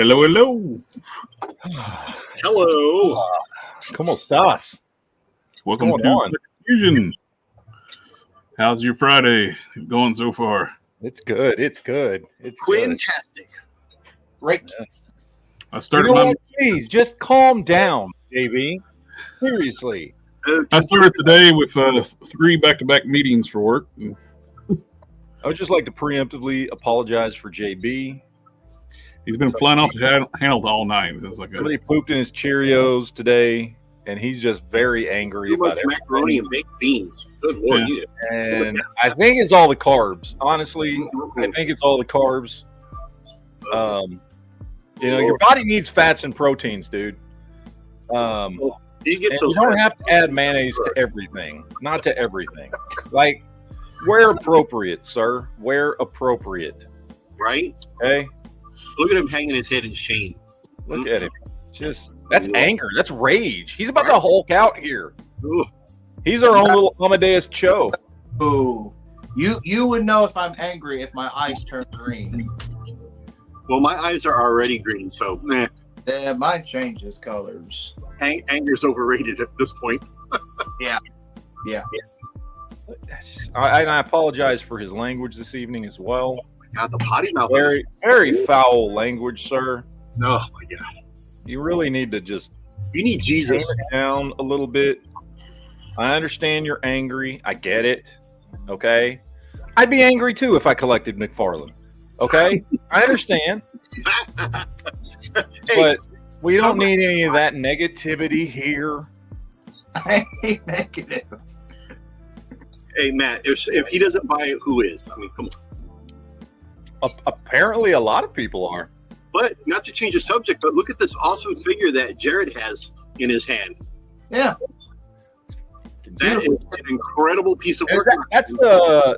Hello, hello. Hello. ¿Cómo estás? Welcome going to on? Fusion. How's your Friday going so far? It's good. It's good. It's good. Quintastic. Right. I You started know my what? Please, just calm down, JB. Seriously. I started today with 3 back-to-back meetings for work. I would just like to preemptively apologize for JB. He's been flying off the handle all night. It's like Somebody pooped in his Cheerios today, and he's just very angry Too about much it. macaroni and baked beans. Good Lord. Yeah. And I think it's all the carbs. Honestly, I think it's all the carbs. You know, your body needs fats and proteins, dude. You get And so you don't have to add mayonnaise to everything. Not to everything. Like, where appropriate, sir. Where appropriate. right? Okay? Look at him hanging his head in shame. Look at him. Just, that's anger. That's rage. He's about to Hulk out here. Ooh. He's our own little Amadeus Cho. Ooh. You would know if I'm angry if my eyes turn green. Well, my eyes are already green, so meh. Yeah, mine changes colors. Anger's overrated at this point. Yeah. I apologize for his language this evening as well. God, the potty mouth. Very, very foul language, sir. Oh my God. You really need to just You need Jesus. tone it down a little bit. I understand you're angry. I get it. Okay? I'd be angry too if I collected McFarlane. Okay? I understand. Hey, But we don't need any of that negativity here. I hate negative. hey, Matt. If he doesn't buy it, who is? I mean, come on. Apparently, a lot of people are. But not to change the subject, but look at this awesome figure that Jared has in his hand. Yeah. That is an incredible piece of Is work.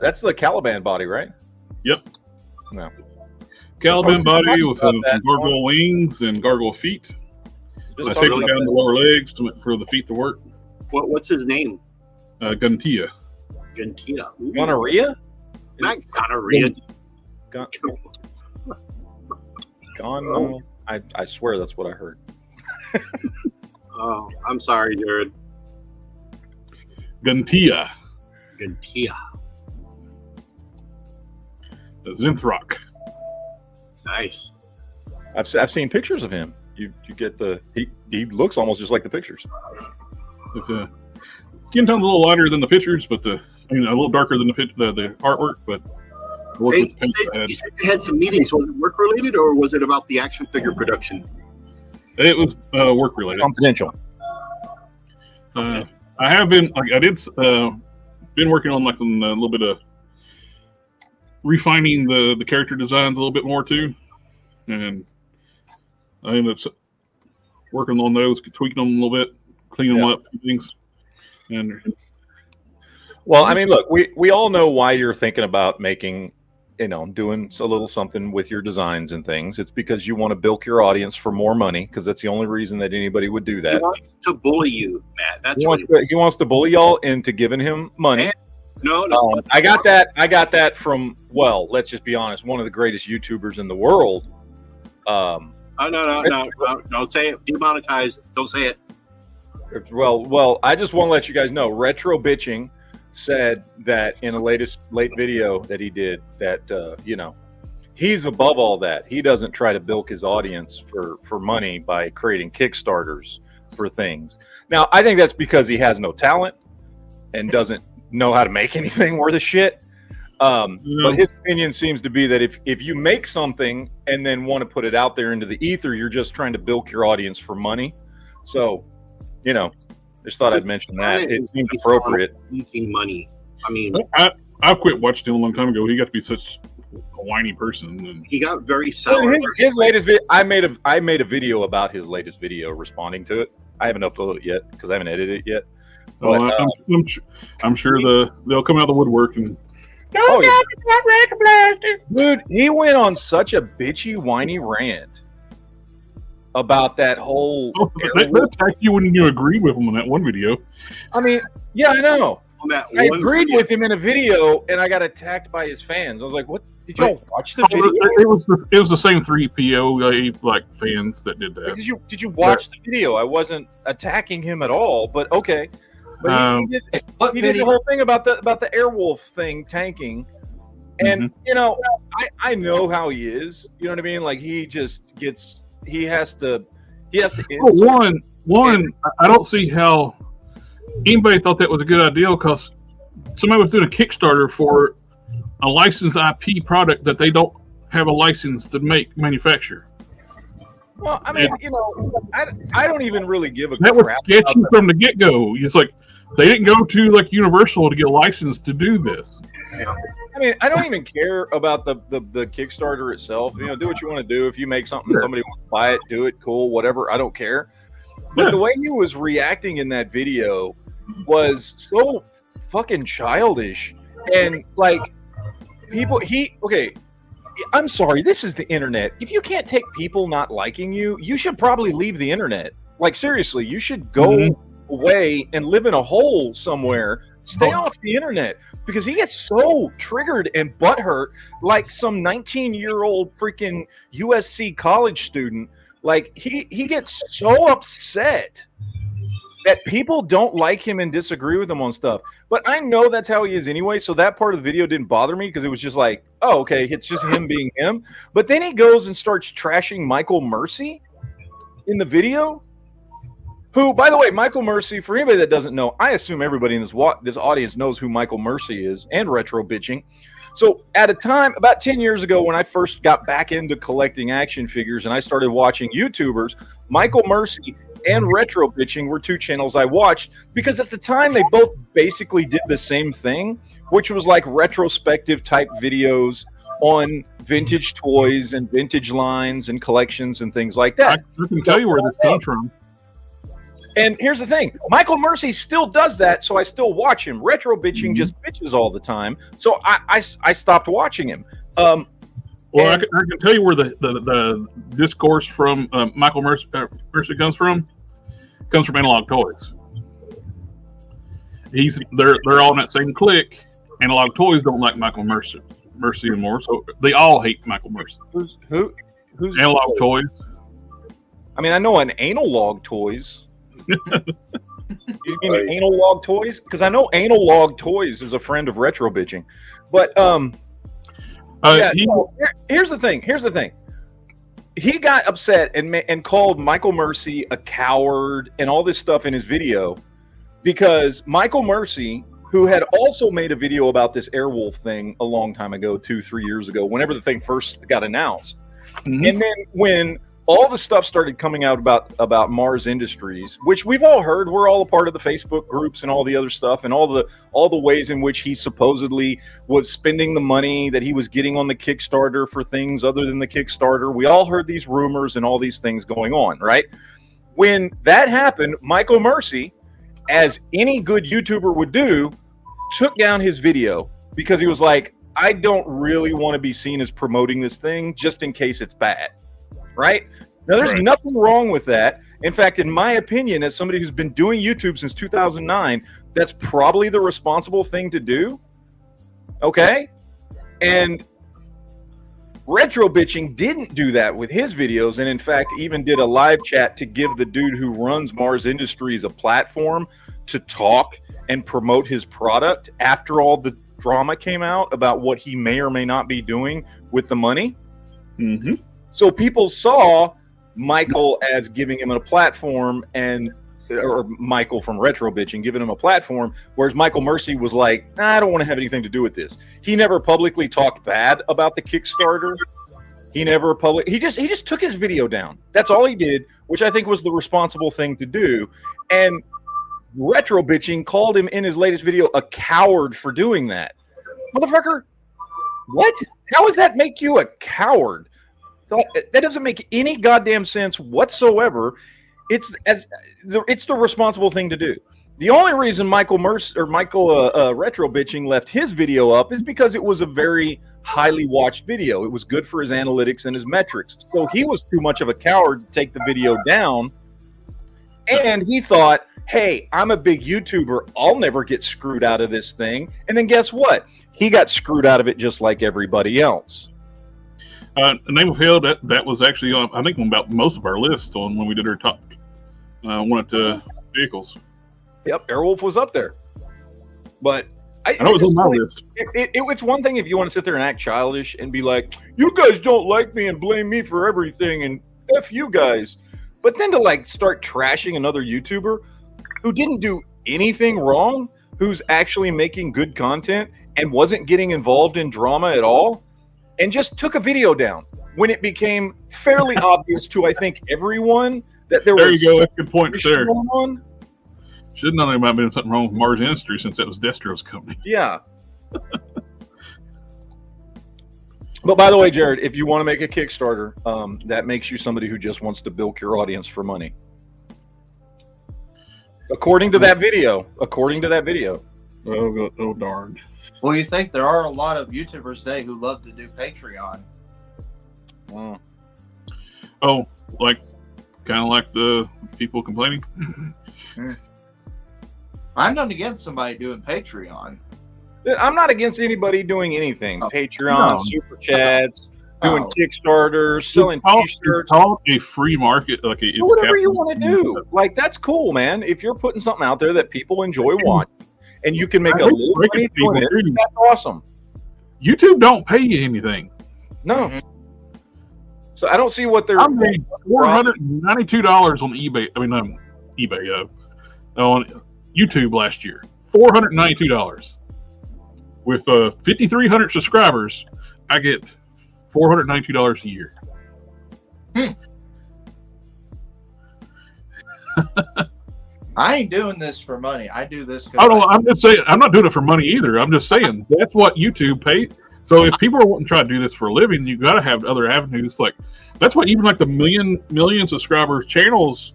that's the Caliban body, right? Yep. No. Caliban body with some that. gargoyle wings and gargoyle feet. Just I talking take about down the lower legs for the feet to work. What's his name? Guntia. Gantia. Ooh. gonorrhea. Not gonorrhea. Gone. I swear that's what I heard. Oh, I'm sorry, Jared. Guntia. Gantia. The Zinthrock. Nice. I've seen pictures of him. You get the he looks almost just like the pictures. With the skin tone's a little lighter than the pictures, but a little darker than the artwork, but it worked Hey, with the paint I had. you said you had some meetings. Was it work related or was it about the action figure production? It was work related. Confidential. I have been been working on a little bit of refining the character designs a little bit more too, and I ended up working on those, tweaking them a little bit, cleaning them up, things. And Well, I mean, look, we all know why you're thinking about making, doing a little something with your designs and things. It's because you want to bilk your audience for more money, because that's the only reason that anybody would do He that. wants to bully you, Matt. That's He what wants to bully y'all into giving him money. No. I got that from, well, let's just be honest, one of the greatest YouTubers in the world. No. Don't say it. Demonetized. Don't say it. Well, I just want to let you guys know, Retro Bitching said that in a late video that he did that, he's above all that. He doesn't try to bilk his audience for money by creating Kickstarters for things. Now, I think that's because he has no talent and doesn't know how to make anything worth a shit. But his opinion seems to be that if you make something and then want to put it out there into the ether, you're just trying to bilk your audience for money. So, just thought I'd mention that. It seemed appropriate. Making money. I mean, I've quit watching him a long time ago. He got to be such a whiny person. And he got very sour. His latest video, I made a video about his latest video responding to it. I haven't uploaded it yet because I haven't edited it yet. But, I'm sure they'll come out of the woodwork and. Dude, he went on such a bitchy, whiny rant about that whole. They attack you when you agree with him on that one video. I mean, yeah, I know. On that I one agreed video. with him in a video, and I got attacked by his fans. I was like, "What? Did y'all watch the Oh, video? it was the same 3 POA like fans that did that. Did you watch the video? I wasn't attacking him at all, but okay. But he did the whole thing about the Airwolf thing tanking, and you know, I know how he is. You know what I mean? Like he has to. One, I don't see how anybody thought that was a good idea because somebody was doing a Kickstarter for a licensed IP product that they don't have a license to manufacture. Well, I mean, you know, I don't even really give a that was crap sketchy from the get-go. It's like they didn't go to like Universal to get a license to do this. I mean, I don't even care about the Kickstarter itself. You know, do what you want to do. If you make something and somebody wants to buy it, do it. Cool, whatever. I don't care. But the way he was reacting in that video was so fucking childish. And like I'm sorry, this is the internet. If you can't take people not liking you, you should probably leave the internet. Like seriously, you should go away and live in a hole somewhere. Stay off the internet, because he gets so triggered and butthurt like some 19-year-old freaking USC college student. Like he gets so upset that people don't like him and disagree with him on stuff. But I know that's how he is anyway, so that part of the video didn't bother me because it was just like, oh, okay, it's just him being him. But then he goes and starts trashing Michael Mercy in the video, who, by the way, Michael Mercy, for anybody that doesn't know, I assume everybody in this audience knows who Michael Mercy is, and Retro Bitching. So at a time, about 10 years ago, when I first got back into collecting action figures and I started watching YouTubers, Michael Mercy and Retro Bitching were 2 channels I watched, because at the time they both basically did the same thing, which was like retrospective type videos on vintage toys and vintage lines and collections and things like that. I can tell you where this comes from. And here's the thing, Michael Mercy still does that, so I still watch him. Retro Bitching just bitches all the time, so I stopped watching him. Well, I can tell you where the discourse from Michael Mercy comes from. It comes from Analog Toys. They're all in that same clique. Analog Toys don't like Michael Mercy anymore, so they all hate Michael Mercy. Who's Analog Toys? I mean, I know an Analog Toys. You mean Analog Toys? Because I know Analog Toys is a friend of Retro Bitching, but here's the thing. He got upset and called Michael Mercy a coward and all this stuff in his video, because Michael Mercy, who had also made a video about this Airwolf thing a long time ago, 2-3 years ago, whenever the thing first got announced, and then when all the stuff started coming out about Mars Industries, which we've all heard, we're all a part of the Facebook groups and all the other stuff, and all the ways in which he supposedly was spending the money that he was getting on the Kickstarter for things other than the Kickstarter. We all heard these rumors and all these things going on, right? When that happened, Michael Mercy, as any good YouTuber would do, took down his video because he was like, I don't really want to be seen as promoting this thing just in case it's bad. Right? Now, there's nothing wrong with that. In fact, in my opinion, as somebody who's been doing YouTube since 2009, that's probably the responsible thing to do. Okay? And Retro Bitching didn't do that with his videos, and in fact, even did a live chat to give the dude who runs Mars Industries a platform to talk and promote his product after all the drama came out about what he may or may not be doing with the money. Mm-hmm. So people saw Michael as giving him a platform, or Michael from Retro Bitching giving him a platform, whereas Michael Mercy was like, I don't want to have anything to do with this. He never publicly talked bad about the Kickstarter. He just took his video down. That's all he did, which I think was the responsible thing to do. And Retro Bitching called him in his latest video a coward for doing that. Motherfucker, what? How does that make you a coward? That doesn't make any goddamn sense whatsoever. It's the responsible thing to do. The only reason Michael Retro Bitching left his video up is because it was a very highly watched video. It was good for his analytics and his metrics. So he was too much of a coward to take the video down, and he thought hey, I'm a big YouTuber. I'll never get screwed out of this thing. And then guess what? He got screwed out of it just like everybody else. The Name of Hell, that was actually on, I think, on about most of our lists on when we did our top one of the vehicles. Yep, Airwolf was up there. But I know it was on my list. It's one thing if you want to sit there and act childish and be like, you guys don't like me and blame me for everything and F you guys. But then to like start trashing another YouTuber who didn't do anything wrong, who's actually making good content and wasn't getting involved in drama at all, and just took a video down when it became fairly obvious to, I think, everyone that there was... There you go, that's a good point there. Going on. Should not have might have been something wrong with Mars Industry since that was Destro's company. Yeah. But by the way, Jared, if you want to make a Kickstarter, that makes you somebody who just wants to bilk your audience for money. According to that video. Oh darn. Well, you think there are a lot of YouTubers today who love to do Patreon. Mm. Oh, like, kind of like the people complaining? I'm not against somebody doing Patreon. I'm not against anybody doing anything. Oh, Patreon, no. Super Chats, doing Oh. Kickstarters, selling T-shirts. It's called a free market. Like it's Do whatever you capitalism. want to do. Like, that's cool, man. If you're putting something out there that people enjoy watching and you can make a little money doing it, that's awesome. YouTube don't pay you anything. No. Mhm. So I don't see what they're... I made $492 on eBay. I mean, eBay, on YouTube last year. $492. With 5,300 subscribers, I get $492 a year. I ain't doing this for money. I do this. Oh no, I'm just saying. I'm not doing it for money either. I'm just saying that's what YouTube paid. So if people are wanting to try to do this for a living, you got to have other avenues. Like that's what even like the million subscriber channels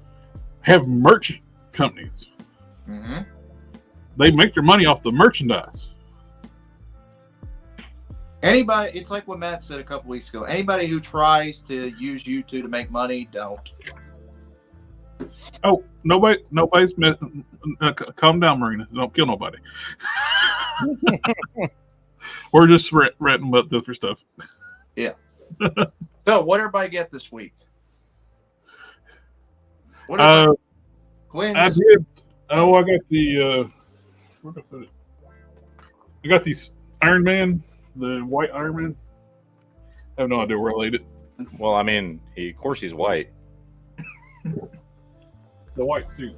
have merch companies. Mm-hmm. They make their money off the merchandise. Anybody, it's like what Matt said a couple weeks ago. Anybody who tries to use YouTube to make money, don't. Oh, nobody's calm down, Marina. Don't kill nobody. We're just ranting about different stuff. Yeah. So, what everybody get this week? What Quinn? I did. Oh, I got the. Where did I put it? I got these Iron Man, the white Iron Man. I have no idea where I laid it. Well, I mean, of course he's white. The white suit.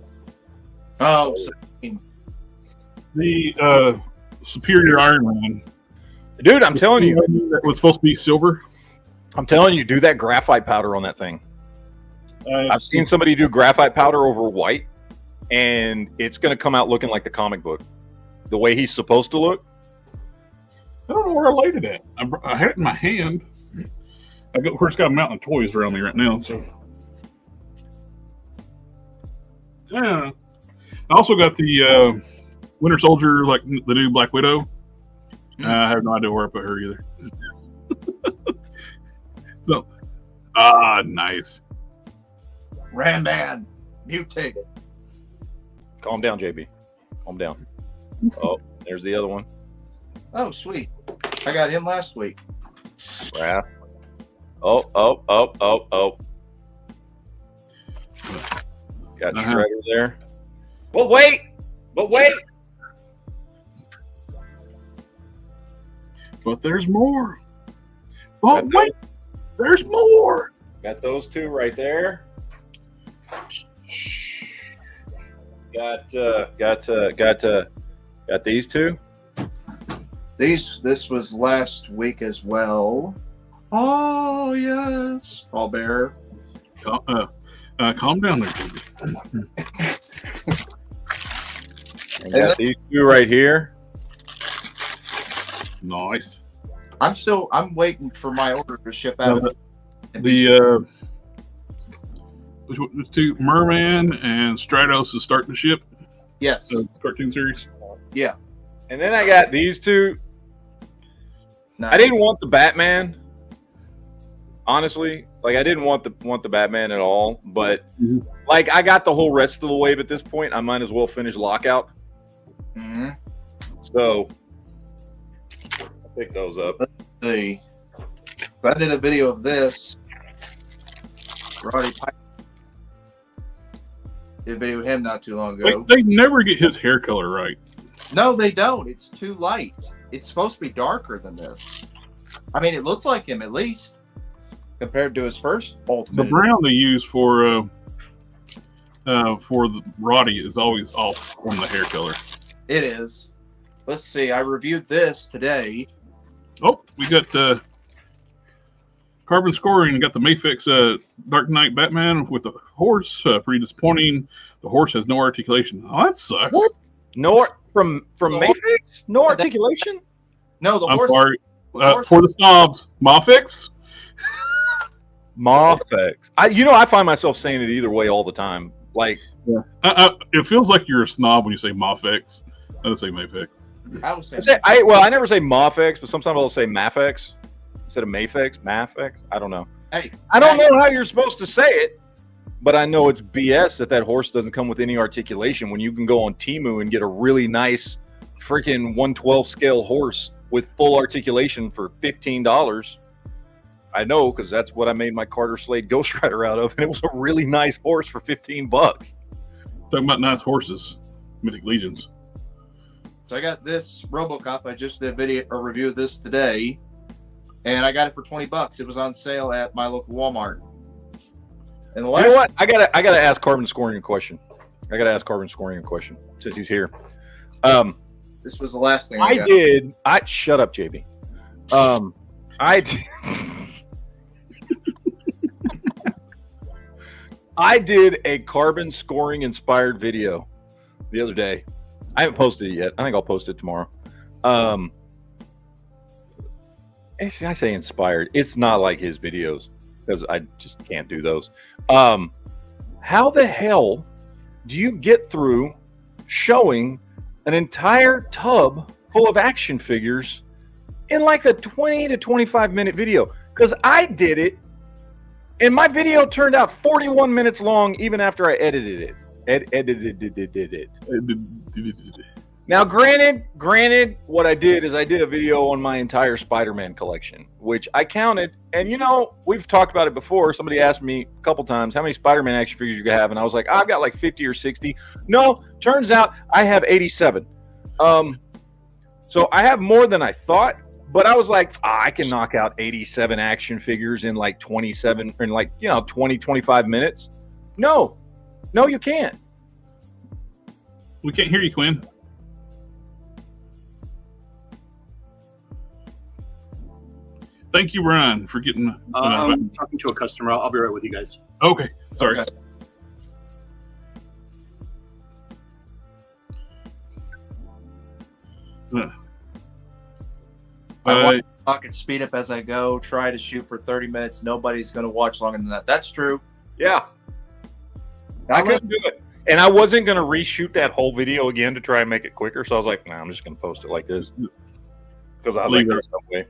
Oh, The Superior Iron Man. Dude, I'm telling you. That was supposed to be silver. I'm telling you, do that graphite powder on that thing. I've seen somebody do graphite powder over white, and it's going to come out looking like the comic book. The way he's supposed to look. I don't know where I laid it at. I had it in my hand. Of course, got a mountain of toys around me right now. So, yeah. I also got the Winter Soldier, like the new Black Widow. I have no idea where I put her either. So, nice. Ramban, mutate. Calm down, JB. Calm down. Oh, there's the other one. Oh, sweet. I got him last week. Raph. Oh. Got Shredder there. But wait. But there's more. Oh, wait. There's more. Got those two right there. Got these two. This was last week as well. Oh yes, Paul Bear. Calm down there, baby. And got these two right here. Nice. I'm waiting for my order to ship out. The two Merman and Stratos is starting to ship. Yes. The cartoon series. Yeah. And then I got these two. Nice. I didn't want the Batman, honestly. Like, I didn't want the Batman at all, but like, I got the whole rest of the wave at this point. I might as well finish Lockout. So I'll pick those up. Let's see. I did a video of this. Roddy Piper did a video of him not too long ago. They never get his hair color right. No, they don't. It's too light. It's supposed to be darker than this. I mean, it looks like him at least compared to his first Ultimate. The brown they use for the Roddy is always off on the hair color. It is. Let's see. I reviewed this today. Oh, we got carbon scoring. Got the Mafex Dark Knight Batman with the horse. Pretty disappointing. The horse has no articulation. Oh, that sucks. What? From Mafex? No articulation? No, the I'm horse. sorry. For the snobs, Mafex. Mafex. I find myself saying it either way all the time. Like, it feels like you're a snob when you say Mafex. I don't say Mafex. I would say. I never say Mafex, but sometimes I'll say Mafex instead of Mafex. Mafex. I don't know. Hey, I don't know how you're supposed to say it, but I know it's BS that horse doesn't come with any articulation when you can go on Temu and get a really nice freaking 1/12 scale horse with full articulation for $15. I know, because that's what I made my Carter Slade Ghost Rider out of, and it was a really nice horse for $15. Talking about nice horses, Mythic Legions. So I got this RoboCop. I just did a review of this today, and I got it for $20. It was on sale at my local Walmart. And the last, you know what? I gotta ask Carbon Scoring a question. Since he's here. This was the last thing Shut up, JB. I did a Carbon Scoring inspired video the other day. I haven't posted it yet. I think I'll post it tomorrow. Actually, I say inspired. It's not like his videos because I just can't do those. How the hell do you get through showing an entire tub full of action figures in like a 20 to 25 minute video? Because I did it, and my video turned out 41 minutes long even after I edited it. Now, granted, what I did is I did a video on my entire Spider-Man collection, which I counted. And, we've talked about it before. Somebody asked me a couple times, how many Spider-Man action figures you have? And I was like, I've got like 50 or 60. No, turns out I have 87. So I have more than I thought. But I was like, I can knock out 87 action figures in like 20, 25 minutes. No, you can't. We can't hear you, Quinn. Thank you, Ryan, for getting. I'm talking to a customer. I'll be right with you guys. Okay, sorry. Okay. I can speed up as I go. Try to shoot for 30 minutes. Nobody's going to watch longer than that. That's true. Yeah. I couldn't do it. And I wasn't going to reshoot that whole video again to try and make it quicker. So I was like, nah, I'm just going to post it like this. Because I think there's some way.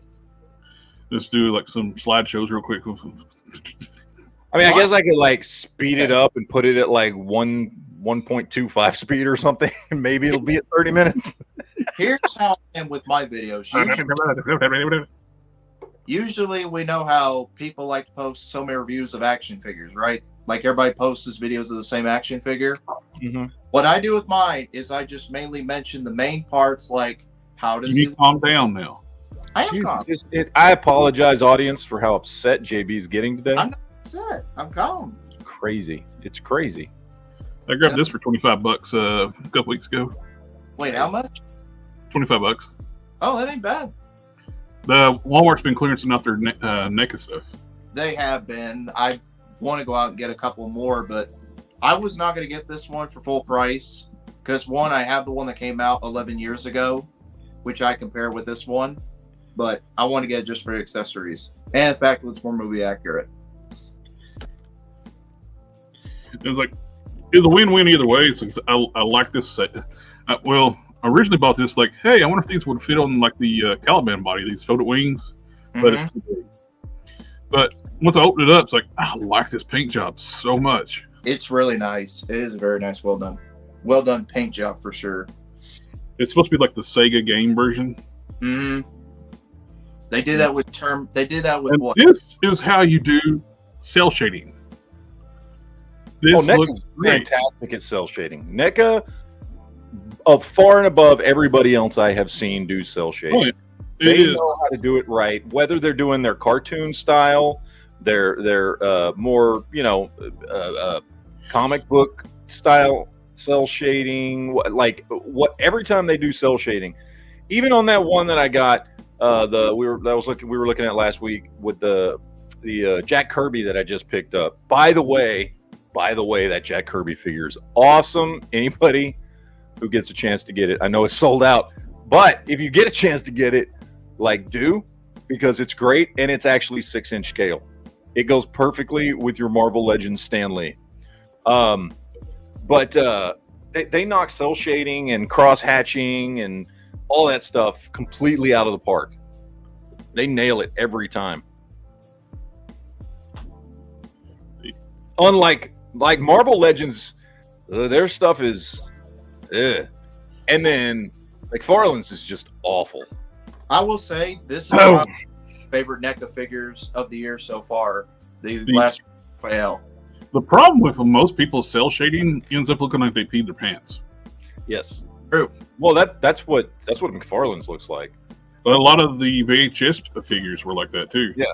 Let's do like some slideshows real quick. I mean, I guess I could like speed it up and put it at like 1.25 speed or something. And maybe it'll be at 30 minutes. Here's how I am with my videos. Usually we know how people like to post so many reviews of action figures, right? Like everybody posts videos of the same action figure. Mm-hmm. What I do with mine is I just mainly mention the main parts, like how does you calm down now? I am calm. I apologize, audience, for how upset JB is getting today. I'm not upset. I'm calm. Crazy. It's crazy. I grabbed this for $25 a couple weeks ago. Wait, how much? $25. Oh, that ain't bad. The Walmart's been clearancing out their NECA stuff. They have been. I want to go out and get a couple more, but I was not going to get this one for full price because one, I have the one that came out 11 years ago, which I compare with this one, but I want to get it just for accessories. And in fact, it looks more movie accurate. It was a win-win either way. I like this set. I originally bought this like, hey, I wonder if these would fit on like the Caliban body, these folded wings. But it's too big. But once I opened it up, it's like, I like this paint job so much. It's really nice. It is a very nice, well done paint job for sure. It's supposed to be like the Sega game version. Mm-hmm. They did that with And what? this is how you do cell shading. This NECA's looks great. fantastic at cell shading. NECA, far and above everybody else I have seen do cell shading. Oh, yeah. They know how to do it right. Whether they're doing their cartoon style, their more comic book style cell shading, every time they do cell shading, even on that one that I got, we were looking at last week with the Jack Kirby that I just picked up. By the way, that Jack Kirby figure is awesome. Anybody who gets a chance to get it, I know it's sold out, but if you get a chance to get it, do, because it's great and it's actually 6-inch scale. It goes perfectly with your Marvel Legends Stan Lee. But they knock cell shading and cross hatching and all that stuff completely out of the park. They nail it every time. Unlike Marvel Legends, their stuff is, and then McFarlane's is just awful. I will say this is my favorite NECA figures of the year so far. The last fail. The problem with most people's cell shading ends up looking like they peed their pants. Yes. True. Well, that's what McFarlane's looks like. But a lot of the VHS figures were like that too. Yeah.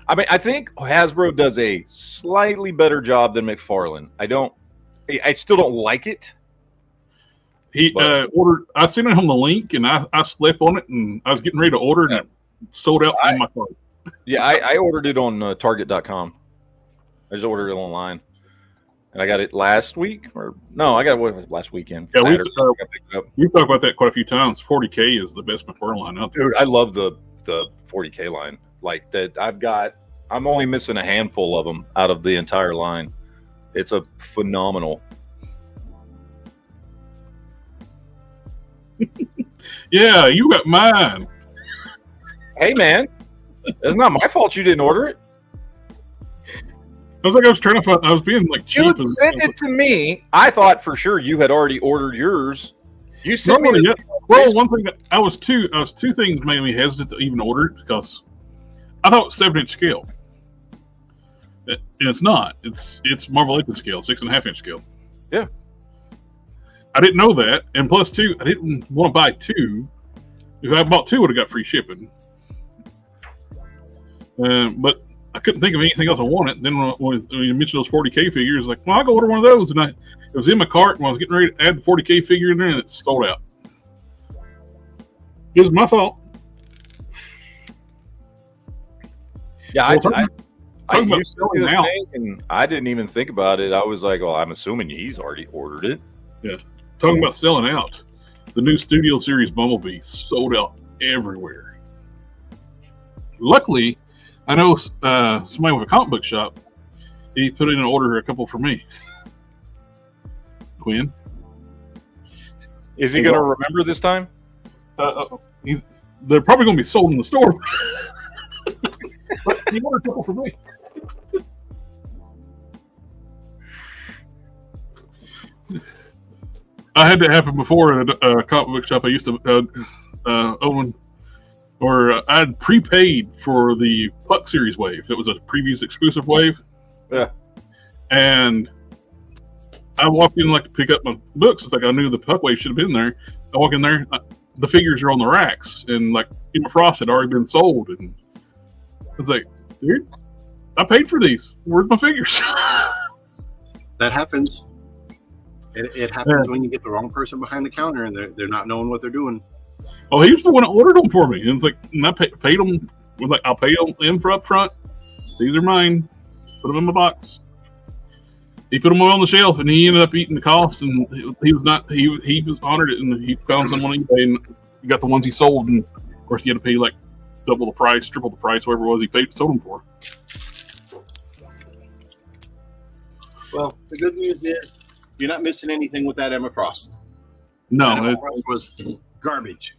I mean, I think Hasbro does a slightly better job than McFarlane. I still don't like it. He ordered. I sent him the link, and I slept on it, and I was getting ready to order, and it sold out in my cart. Yeah, I ordered it on Target.com. I just ordered it online, and I got it last week, last weekend. Yeah, Saturday, we've talked about that quite a few times. 40K is the best McFarlane out there. Dude, I love the 40K line. Like that, I'm only missing a handful of them out of the entire line. It's a phenomenal. Yeah, you got mine. Hey, man, it's not my fault you didn't order it. I was trying to find. I was being cheap. You sent it to me. I thought for sure you had already ordered yours. You sent me. Well, one thing I was two things made me hesitant to even order it because I thought it was 7-inch scale, and it's not. It's Marvel Legends scale, 6.5-inch scale. Yeah. I didn't know that, and plus two, I didn't want to buy two. If I bought two, I would have got free shipping. But I couldn't think of anything else I wanted. Then when you mentioned those 40K figures, I'll go order one of those. And it was in my cart when I was getting ready to add the 40K figure in there, and it sold out. It was my fault. Yeah, well, I didn't even think about it. I was like, well, I'm assuming he's already ordered it. Yeah. Talking about selling out. The new Studio Series Bumblebee sold out everywhere. Luckily, I know somebody with a comic book shop. He put in an order, a couple for me. Quinn. Is he going to remember this time? They're probably going to be sold in the store. But he ordered a couple for me. I had that happen before at a comic book shop I used to own, or I'd prepaid for the Puck Series wave. It was a previous exclusive wave. Yeah. And I walked in to pick up my books. It's like I knew the Puck wave should have been there. I walk in there, the figures are on the racks, and Emma Frost had already been sold. And I was like, dude, I paid for these. Where's my figures? That happens. It happens when you get the wrong person behind the counter and they're not knowing what they're doing. Oh, he was the one that ordered them for me. And it's and I paid them. I'll pay them for up front. These are mine. Put them in my box. He put them on the shelf, and he ended up eating the costs. And he was not. He was honored it, and he found someone on eBay and he got the ones he sold. And of course, he had to pay double the price, triple the price, whatever it was he sold them for. Well, the good news is you're not missing anything with that Emma Frost. No, Emma Frost was garbage.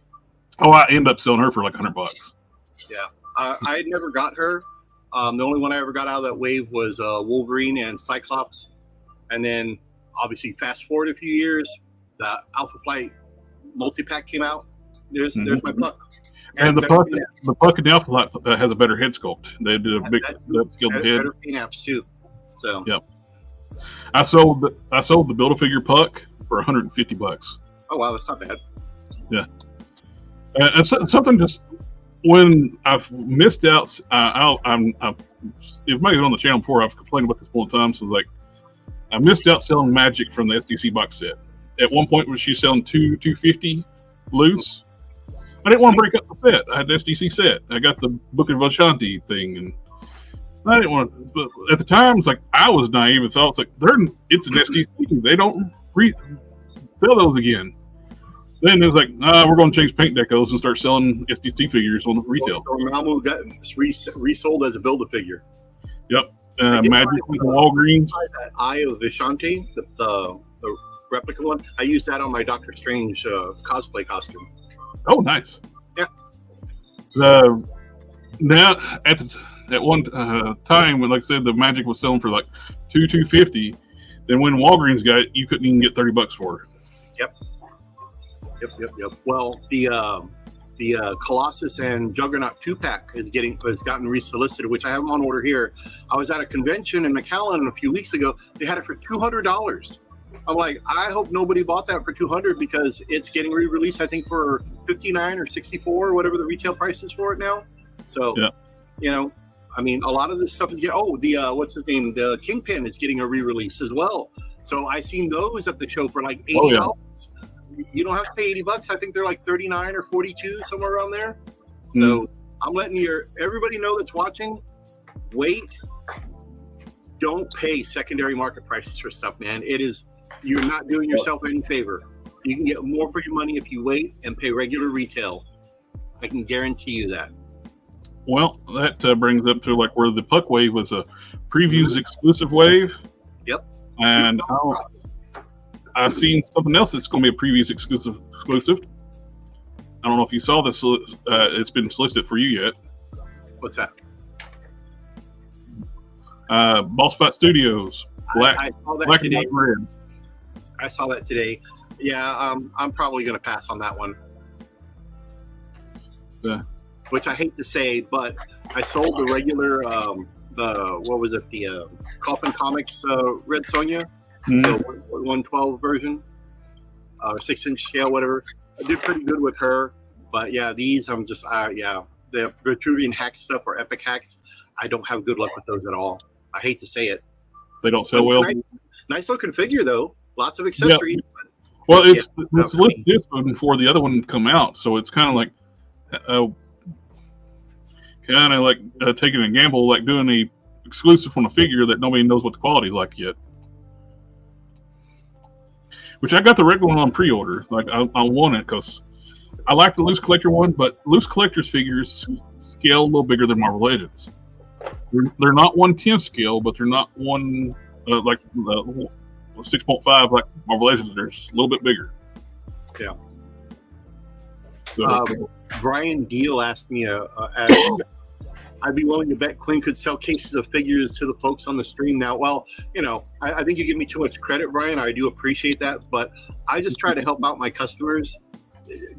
Oh, I ended up selling her for $100. Yeah, I never got her. The only one I ever got out of that wave was Wolverine and Cyclops. And then, obviously, fast forward a few years, the Alpha Flight multi-pack came out. There's my Puck. And the Puck and the Alpha Flight has a better head sculpt. They did a big skilled head. Better paint-apps, too. So. Yep. I sold the Build-A-Figure Puck for $150. Oh, wow, that's not bad. Yeah. And something just, when I've missed out, it might have been on the channel before, I've complained about this one time, so like, I missed out selling Magic from the SDC box set. At one point, was she selling 250 loose? I didn't want to break up the set. I had the SDC set. I got the Book of Ashanti thing, and I didn't want to. But at the time, it's like I was naive and thought it's like it's an SDC. They don't sell those again. Then it was like, we're going to change paint decos and start selling SDC figures on retail. Dormammu got resold as a Build-A-Figure. Yep. Magic with Walgreens. That Eye of Vishanti, the replica one. I used that on my Doctor Strange cosplay costume. Oh, nice. Yeah. Now at one time when, like I said, the Magic was selling for like $250. Then when Walgreens got it, you couldn't even get $30 for it. Yep. Well, the Colossus and Juggernaut 2-pack has gotten resolicited, which I have on order here. I was at a convention in McAllen a few weeks ago. They had it for $200. I'm like, I hope nobody bought that for $200 because it's getting re-released, I think, for $59 or $64 or whatever the retail price is for it now. So, I mean, a lot of this stuff is what's his name? The Kingpin is getting a re-release as well. So I seen those at the show for like $80. Oh, yeah. You don't have to pay $80. I think they're like $39 or $42, somewhere around there. So I'm letting everybody know that's watching, wait. Don't pay secondary market prices for stuff, man. You're not doing yourself any favor. You can get more for your money if you wait and pay regular retail. I can guarantee you that. Well, that brings up to like where the Puck wave was a previews exclusive wave. Yep. And I seen something else that's going to be a previews exclusive. I don't know if you saw this. It's been solicited for you yet. What's that? Boss Fight Studios. I saw that today. And red. I saw that today. Yeah, I'm probably going to pass on that one. Yeah. Which I hate to say, but I sold the regular, the Quinn Comics Red Sonja, the 112 version, 6-inch scale, whatever. I did pretty good with her, but yeah, these I'm just, the Vitruvian hack stuff or Epic hacks, I don't have good luck with those at all. I hate to say it. They don't sell well. Nice looking figure though. Lots of accessories. Yeah. Well, it's listed disco before the other one come out, so it's kind of like, taking a gamble, like doing a exclusive on a figure that nobody knows what the quality's like yet. Which I got the regular one on pre-order. Like I want it because I like the loose collector one, but loose collectors figures scale a little bigger than Marvel Legends. They're not 1/10 scale, but they're not 6.5 like Marvel Legends. They're just a little bit bigger. Yeah. So, Brian Deal asked me, I'd be willing to bet Quinn could sell cases of figures to the folks on the stream now. Well, I think you give me too much credit, Brian. I do appreciate that, but I just try to help out my customers.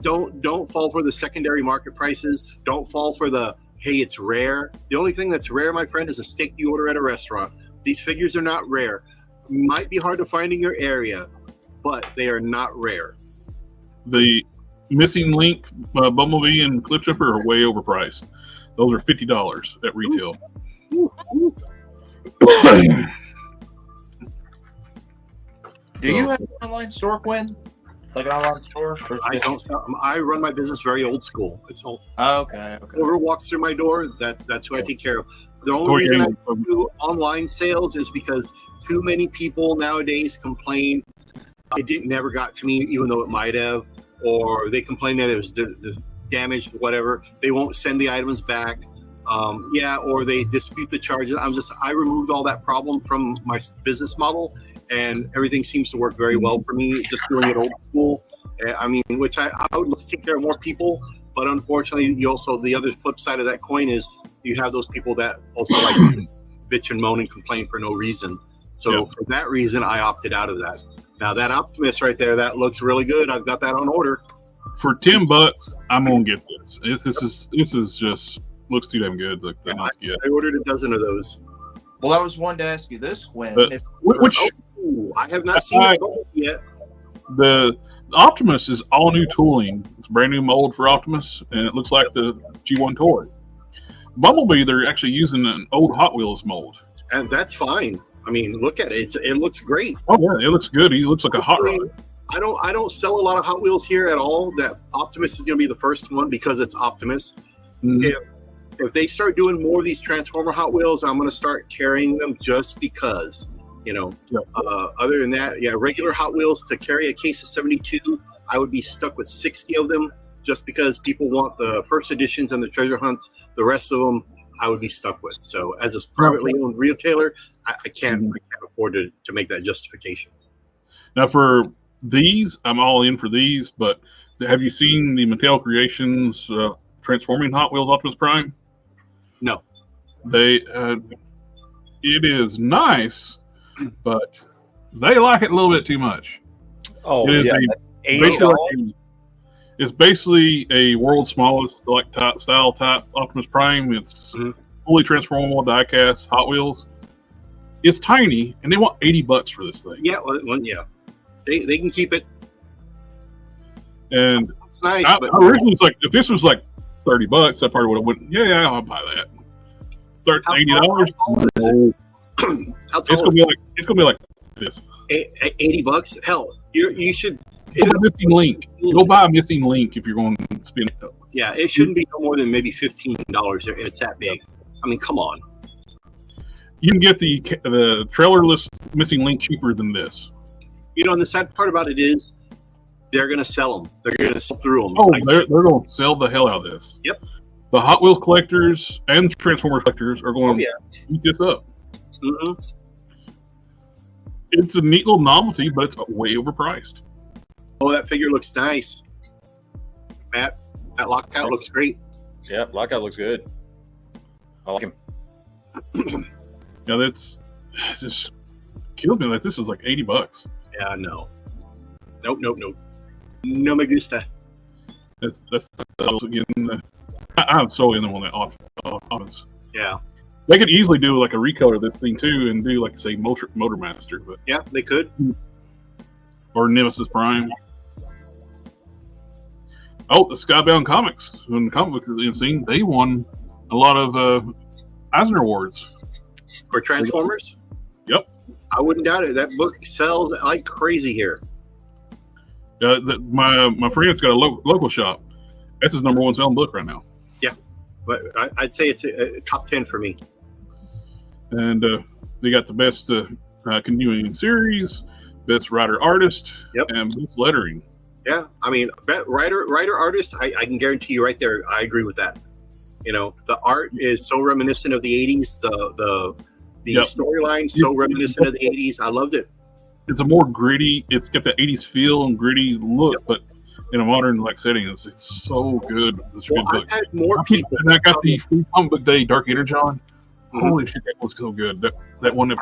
Don't fall for the secondary market prices. Don't fall for the, hey, it's rare. The only thing that's rare, my friend, is a steak you order at a restaurant. These figures are not rare. Might be hard to find in your area, but they are not rare. The missing Link, Bumblebee, and Cliffjumper are way overpriced. Those are $50 at retail. Do you have an online store, Quinn? Like an online store? I don't. I run my business very old school. It's old. Okay. Whoever walks through my door, that's who I take care of. The only reason I do online sales is because too many people nowadays complain it never got to me, even though it might have, or they complain that it was damaged, whatever. They won't send the items back. Or they dispute the charges. I removed all that problem from my business model, and everything seems to work very well for me, just doing it old school. Which I would look to take care of more people, but unfortunately, the other flip side of that coin is, you have those people that also like bitch and moan and complain for no reason. So for that reason, I opted out of that. Now that Optimus right there, that looks really good. I've got that on order. For $10, I'm gonna get this. This is just looks too damn good. Like I ordered a dozen of those. Well, I was wanting to ask you this, Quinn. Which I have not seen it yet. The Optimus is all new tooling. It's brand new mold for Optimus, and it looks like the G1 toy. Bumblebee, they're actually using an old Hot Wheels mold, and that's fine. I mean, look at it; it looks great. Oh yeah, it looks good. He looks like a hot rod. I don't sell a lot of Hot Wheels here at all. That Optimus is going to be the first one because it's Optimus. Mm-hmm. If they start doing more of these Transformer Hot Wheels, I'm going to start carrying them just because. Other than that, regular Hot Wheels to carry a case of 72, I would be stuck with 60 of them just because people want the first editions and the treasure hunts. The rest of them, I would be stuck with. So as a privately owned retailer, I can't afford to make that justification. Now for these, I'm all in for these, but have you seen the Mattel Creations Transforming Hot Wheels Optimus Prime? No. It is nice, but they like it a little bit too much. Oh, it's basically a world's smallest style type Optimus Prime. It's fully transformable die-cast Hot Wheels. It's tiny, and they want $80 for this thing. Yeah, they can keep it. And it's nice. I originally was like, if this was like $30, I probably would have went. Yeah, I'll buy that. $80. It's gonna be like this. $80. Hell, you should. Missing link. Go buy a missing link if you're going to spend it. Yeah, it shouldn't be no more than maybe $15. It's that big. I mean, come on. You can get the trailerless missing link cheaper than this. And the sad part about it is they're going to sell them. They're going to sell through them. Oh, they're going to sell the hell out of this. Yep. The Hot Wheels collectors and Transformers collectors are going to eat this up. Mm-hmm. It's a neat little novelty, but it's way overpriced. Oh, that figure looks nice. Matt, that Lockout looks great. Yeah, Lockout looks good. I like him. That's just kills me. Like, this is like $80. Yeah, no. Nope. No me gusta. That's again. I'm so in on that Optimus. Yeah. They could easily do like a recolor of this thing too, and do like say Motormaster, but yeah, they could. Or Nemesis Prime. Oh, the Skybound Comics, when the comic book scene, they won a lot of Eisner Awards for Transformers. Yep, I wouldn't doubt it. That book sells like crazy here. My friend's got a local shop. That's his #1 selling book right now. Yeah, but I'd say it's a top 10 for me. And they got the best continuing series, best writer artist, and best lettering. Yeah, I mean, writer artist, I can guarantee you right there. I agree with that. The art is so reminiscent of the '80s. The storyline so reminiscent of the '80s. I loved it. It's a more gritty. It's got the '80s feel and gritty look, but in a modern setting, it's so good. It's well, I've had more people. And I got the Free Comic Book Day Dark Energon. Holy shit, that was so good. That one. I've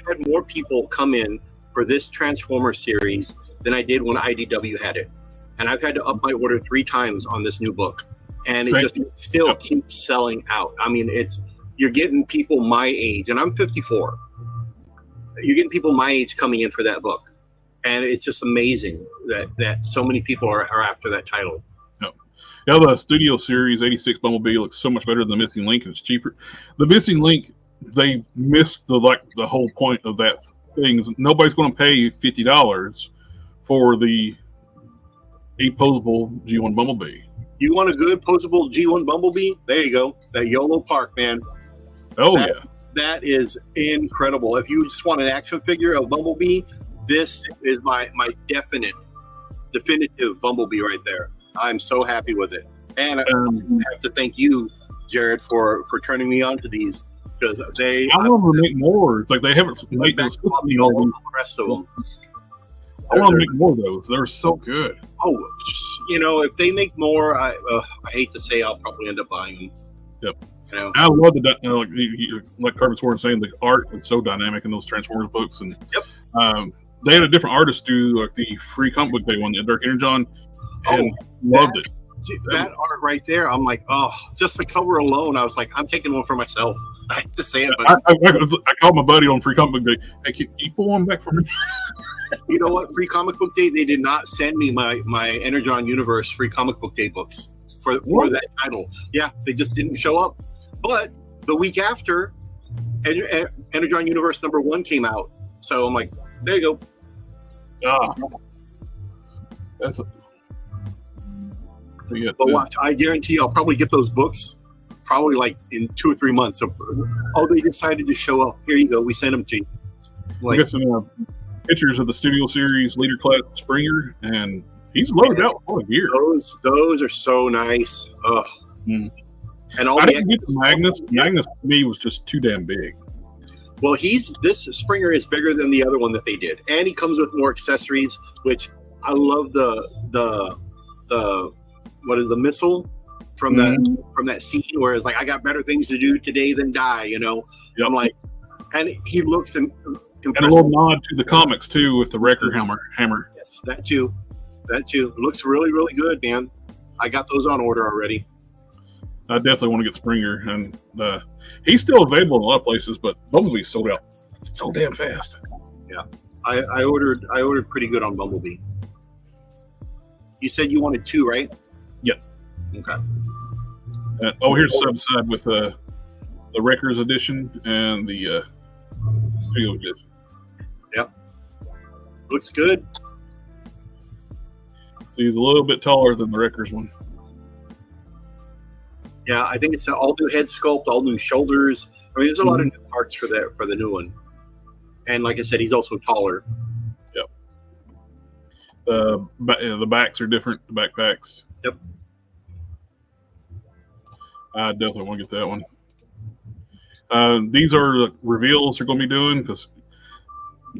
had more people come in for this Transformer series than I did when IDW had it, and I've had to up my order 3 times on this new book, and it still keeps selling out. I mean, you're getting people my age, and I'm 54. You're getting people my age coming in for that book, and it's just amazing that so many people are after that title. Yeah, the Studio Series 86 Bumblebee looks so much better than the Missing Link, and it's cheaper. The Missing Link, they missed the whole point of that thing. Nobody's going to pay $50 for the posable G1 Bumblebee. You want a good posable G1 Bumblebee? There you go. That YOLO Park, man. Oh, that is incredible. If you just want an action figure of Bumblebee, this is my definitive Bumblebee right there. I'm so happy with it. And I have to thank you, Jared, for turning me on to these, because I want to make more. It's like they haven't made those. The rest of them. I want to make more of those. They're so good. Oh, if they make more, I hate to say, I'll probably end up buying them. Yep. You know, I love like Carmen's Warren saying, the art is so dynamic in those Transformers books, and they had a different artist do like the free comic book day one, the Dark Energon, and loved it. That art right there, I'm like, oh, just the cover alone, I was like, I'm taking one for myself. I hate to say it, but I called my buddy on free comic book day. Hey, can you pull one back for me? You know what? Free comic book day, they did not send me my Energon Universe free comic book day books for that title. Yeah, they just didn't show up. But the week after, Energon Universe #1 came out. So I'm like, there you go. That's a... But watch, I guarantee I'll probably get those books probably like in 2 or 3 months. So, they decided to show up. Here you go. We sent them to you. Like, I got some pictures of the studio series Leader Class Springer, and he's loaded out for a year. Those are so nice. Ugh. And I didn't get the Magnus. Magnus to me was just too damn big. Well, this Springer is bigger than the other one that they did, and he comes with more accessories, which I love. The what is the missile from that scene where it's like, I got better things to do today than die. You know, I'm like, and he looks impressive. And a little nod to the comics too with the Wrecker hammer. Yes, that too. It looks really, really good, man. I got those on order already. I definitely want to get Springer, and he's still available in a lot of places, but Bumblebee's sold out so damn fast. Yeah, I ordered pretty good on Bumblebee. You said you wanted 2, right? Yep. Okay. Here's side by side with the Wreckers edition and the studio edition. Yep. Looks good. So he's a little bit taller than the Wreckers one. Yeah, I think it's an all new head sculpt, all new shoulders. I mean, there's a lot of new parts for the new one. And like I said, he's also taller. Yep. The backs are different. The backpacks. Yep. I definitely want to get that one. These are the reveals they're going to be doing, because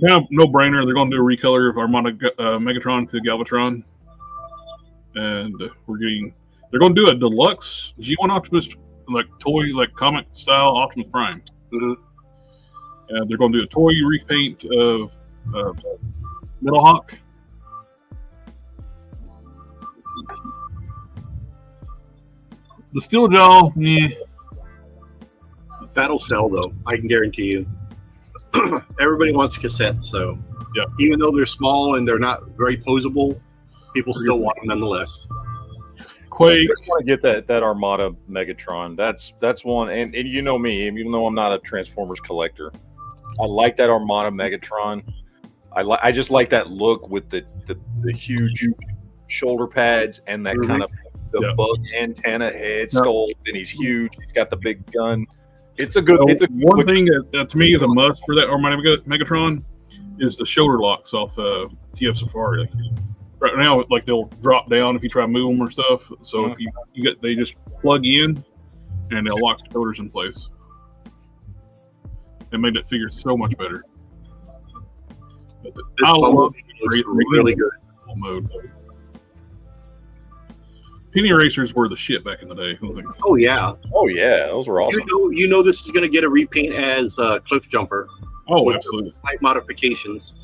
kind of no brainer. They're going to do a recolor of Armada Megatron to Galvatron, and they're going to do a deluxe G1 Optimus, like toy, like comic style Optimus Prime. And they're going to do a toy repaint of Metal Hawk. The Steel Jaw, that'll sell though. I can guarantee you. Everybody wants cassettes, so even though they're small and they're not very posable, people still want them nonetheless. Quake. I want to get that Armada Megatron. That's one, and you know me, even though I'm not a Transformers collector, I like that Armada Megatron. I just like that look with the huge shoulder pads and that kind of the bug antenna head sculpt, and he's huge. He's got the big gun. It's a good. One thing that to me is a must for that Armada Megatron is the shoulder locks off TF Safari. Right now, like, they'll drop down if you try to move them or stuff. So if they just plug in and they'll lock the shoulders in place. It made that figure so much better. This looks really good. Mode. Penny erasers were the shit back in the day. Oh yeah, those were awesome. You know this is going to get a repaint as Cliff Jumper. Oh, absolutely. Slight modifications.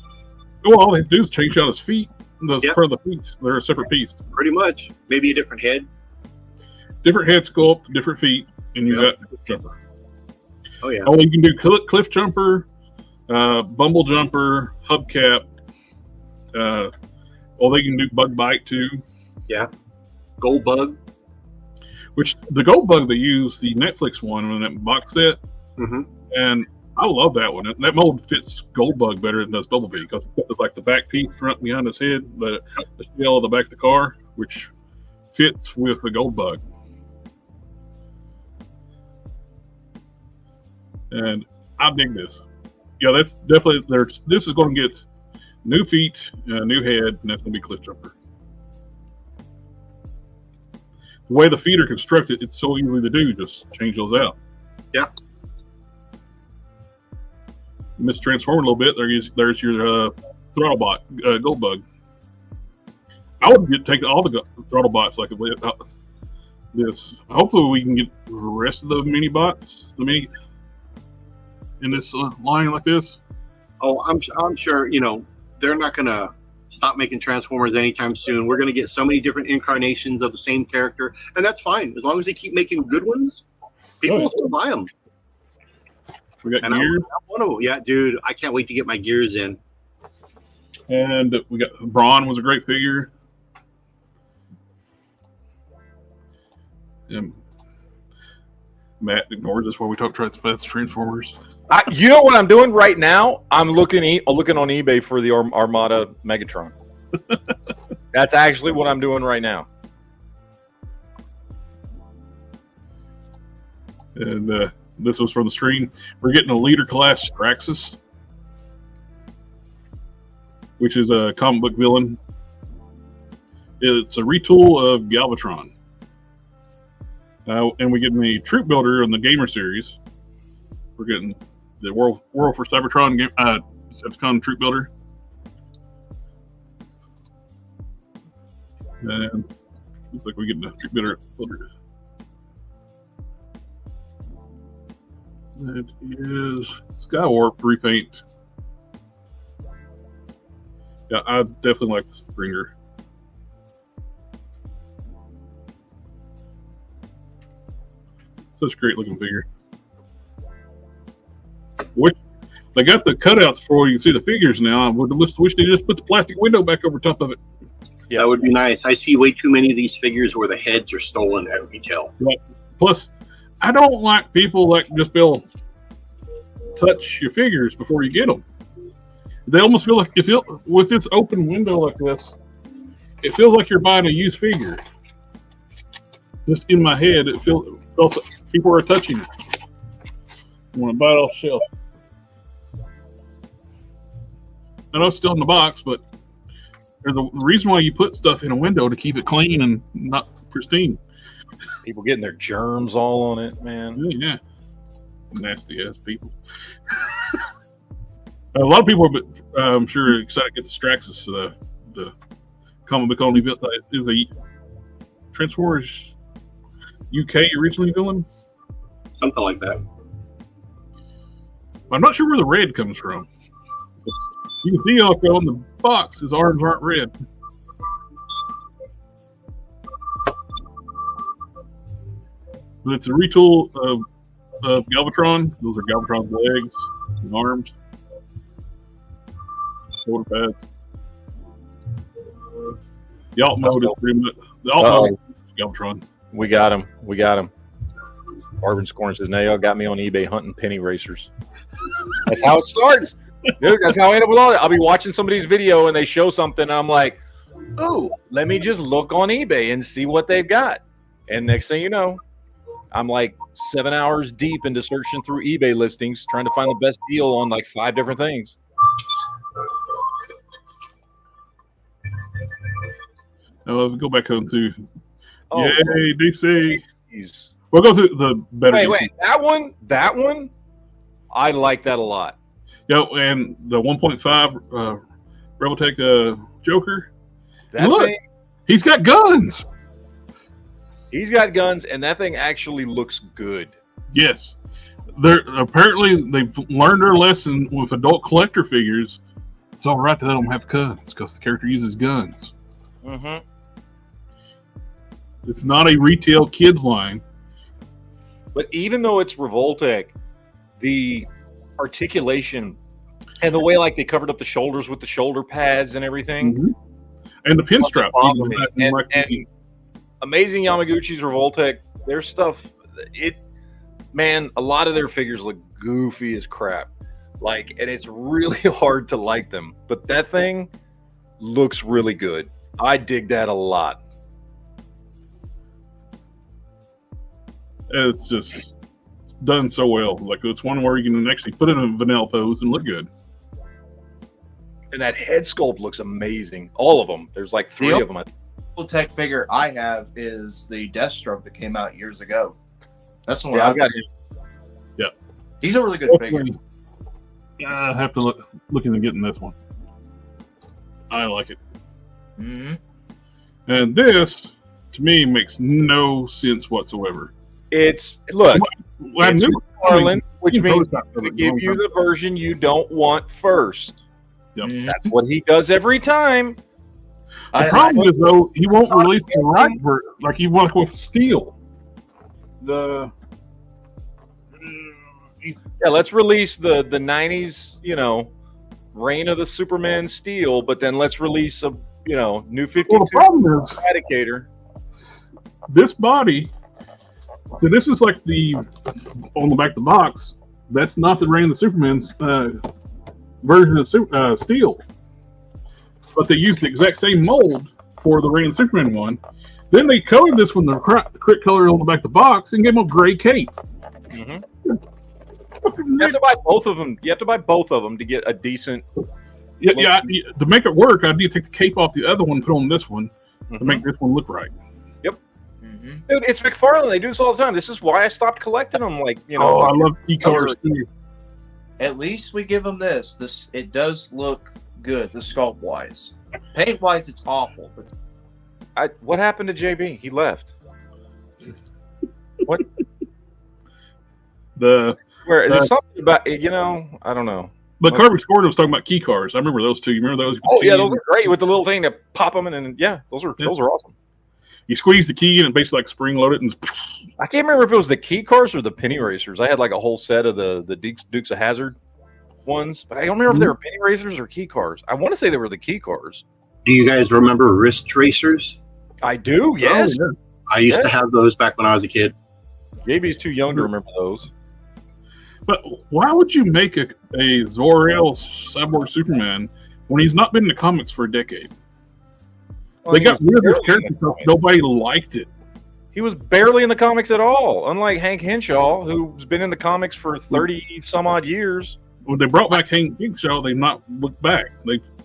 Well, all they do is change out his feet. The front of the feet, they're a separate piece. Pretty much. Maybe a different head. Different head sculpt, different feet, and you got Cliff Jumper. Oh yeah. Oh, you can do Cliff Jumper, Bumble Jumper, Hubcap. They can do Bug Bite too. Yeah. Gold Bug. Which the Gold Bug they use, the Netflix one in that box set, and I love that one. That mold fits Gold Bug better than does Bumblebee, because it's like the back piece front behind his head, the shell of the back of the car, which fits with the Gold Bug. And I dig this. Yeah, that's definitely this is going to get new feet, new head, and that's going to be Cliff Jumper. The way the feet are constructed, it's so easy to do. Just change those out. Yeah. Mistransform a little bit. There's your throttle bot, Gold Bug. I would take all the throttle bots, like this. Hopefully, we can get the rest of the mini bots, in this line like this. Oh, I'm sure, they're not going to stop making Transformers anytime soon. We're going to get so many different incarnations of the same character, and that's fine. As long as they keep making good ones, people will still buy them. We got and Gears. One of them. Yeah, dude, I can't wait to get my Gears in. And we got Braun was a great figure. And Matt ignores us while we talk Transformers. You know what I'm doing right now? I'm looking on eBay for the Armada Megatron. That's actually what I'm doing right now. And this was from the stream. We're getting a leader class Straxus, which is a comic book villain. It's a retool of Galvatron. And we're getting the Troop Builder on the Gamer series. We're getting the World for Cybertron Decepticon Troop Builder. And looks like we're getting the Troop Builder. That is Skywarp repaint. Yeah, I definitely like the Springer. Such a great looking figure. They got the cutouts for you can see the figures now. I would wish they just put the plastic window back over top of it. Yeah, that would be nice. I see way too many of these figures where the heads are stolen at retail. Right. Plus, I don't like people that just be able to touch your figures before you get them. They almost feel like with this open window like this, it feels like you're buying a used figure. Just in my head, it feels like people are touching it. I want to buy it off the shelf. I know it's still in the box, but there's a reason why you put stuff in a window to keep it clean and not pristine. People getting their germs all on it, man. Yeah. Nasty ass people. A lot of people are, I'm sure, excited to get the Straxus. The comic book only is a Transformers UK originally villain. Something like that. I'm not sure where the red comes from. You can see Elko on the box, his arms aren't red. But it's a retool of Galvatron. Those are Galvatron's legs and arms. Shoulder pads. The alt mode is pretty much the alt mode is Galvatron. We got him. Marvin Scorn says, now y'all got me on eBay hunting penny racers. That's how it starts. Dude, that's how I end up with all that. I'll be watching somebody's video and they show something and I'm like, ooh, let me just look on eBay and see what they've got. And next thing you know, I'm like 7 hours deep into searching through eBay listings, trying to find the best deal on like 5 different things. Let's go back home to yay, DC. Geez. We'll go to the better. Wait, that one, I like that a lot. Yeah, and the 1.5 Rebeltech Joker. Look, he's got guns. He's got guns, and that thing actually looks good. Yes. Apparently, they've learned their lesson with adult collector figures. It's all right to let them have guns because the character uses guns. Mm-hmm. It's not a retail kids line. But even though it's Revoltech, the articulation and the way like they covered up the shoulders with the shoulder pads and everything. Mm-hmm. And the pinstripe. And Amazing Yamaguchi's Revoltech, their stuff, a lot of their figures look goofy as crap. And it's really hard to like them. But that thing looks really good. I dig that a lot. It's just done so well. It's one where you can actually put it in a vanilla pose and look good. And that head sculpt looks amazing. All of them. There's like 3 of them. Tech figure I have is the Deathstroke that came out years ago. That's the one I've got him. Yeah. He's a really good figure. I have to look into getting this one. I like it. Mm-hmm. And this to me makes no sense whatsoever. It's look, I it's knew McFarlane, which he means knows to give you the version you don't want first. Yep. That's what he does every time. The problem is though he won't release the right version, like he went with Steel. Yeah, let's release the 90s, Reign of the Superman Steel, but then let's release a new 52 Well, the problem is Eradicator. This body. So this is like on the back of the box. That's not the Reign of the Superman's version of Steel. But they used the exact same mold for the Reign of the Superman one. Then they colored this one the correct color on the back of the box and gave him a gray cape. Mm-hmm. You have to buy both of them. You have to buy both of them to get a decent. Yeah. To make it work, I need to take the cape off the other one, put on this one to make this one look right. Yep. Mm-hmm. Dude, it's McFarlane. They do this all the time. This is why I stopped collecting them. Oh, I love e-colors too. At least we give them this. It does look good, the sculpt wise. Paint wise, it's awful. But what happened to JB? He left. What? There's something about I don't know. But Carver Scored was talking about key cars. I remember those two. You remember those? Oh yeah, those are great with the little thing to pop them in, and those are awesome. You squeeze the key and it basically like spring load it, and I can't remember if it was the key cars or the penny racers. I had like a whole set of the Dukes of Hazzard ones, but I don't remember if they were penny racers or key cars. I want to say they were the key cars. Do you guys remember wrist racers? I do. Yes, oh, yeah. I used to have those back when I was a kid. JB's too young to remember those. But why would you make a Zor-El Cyborg Superman when he's not been in the comics for a decade? Well, they got rid of this character because nobody liked it. He was barely in the comics at all, unlike Hank Henshaw, who's been in the comics for 30 some odd years. When they brought back Hank Henshaw, they've not looked back.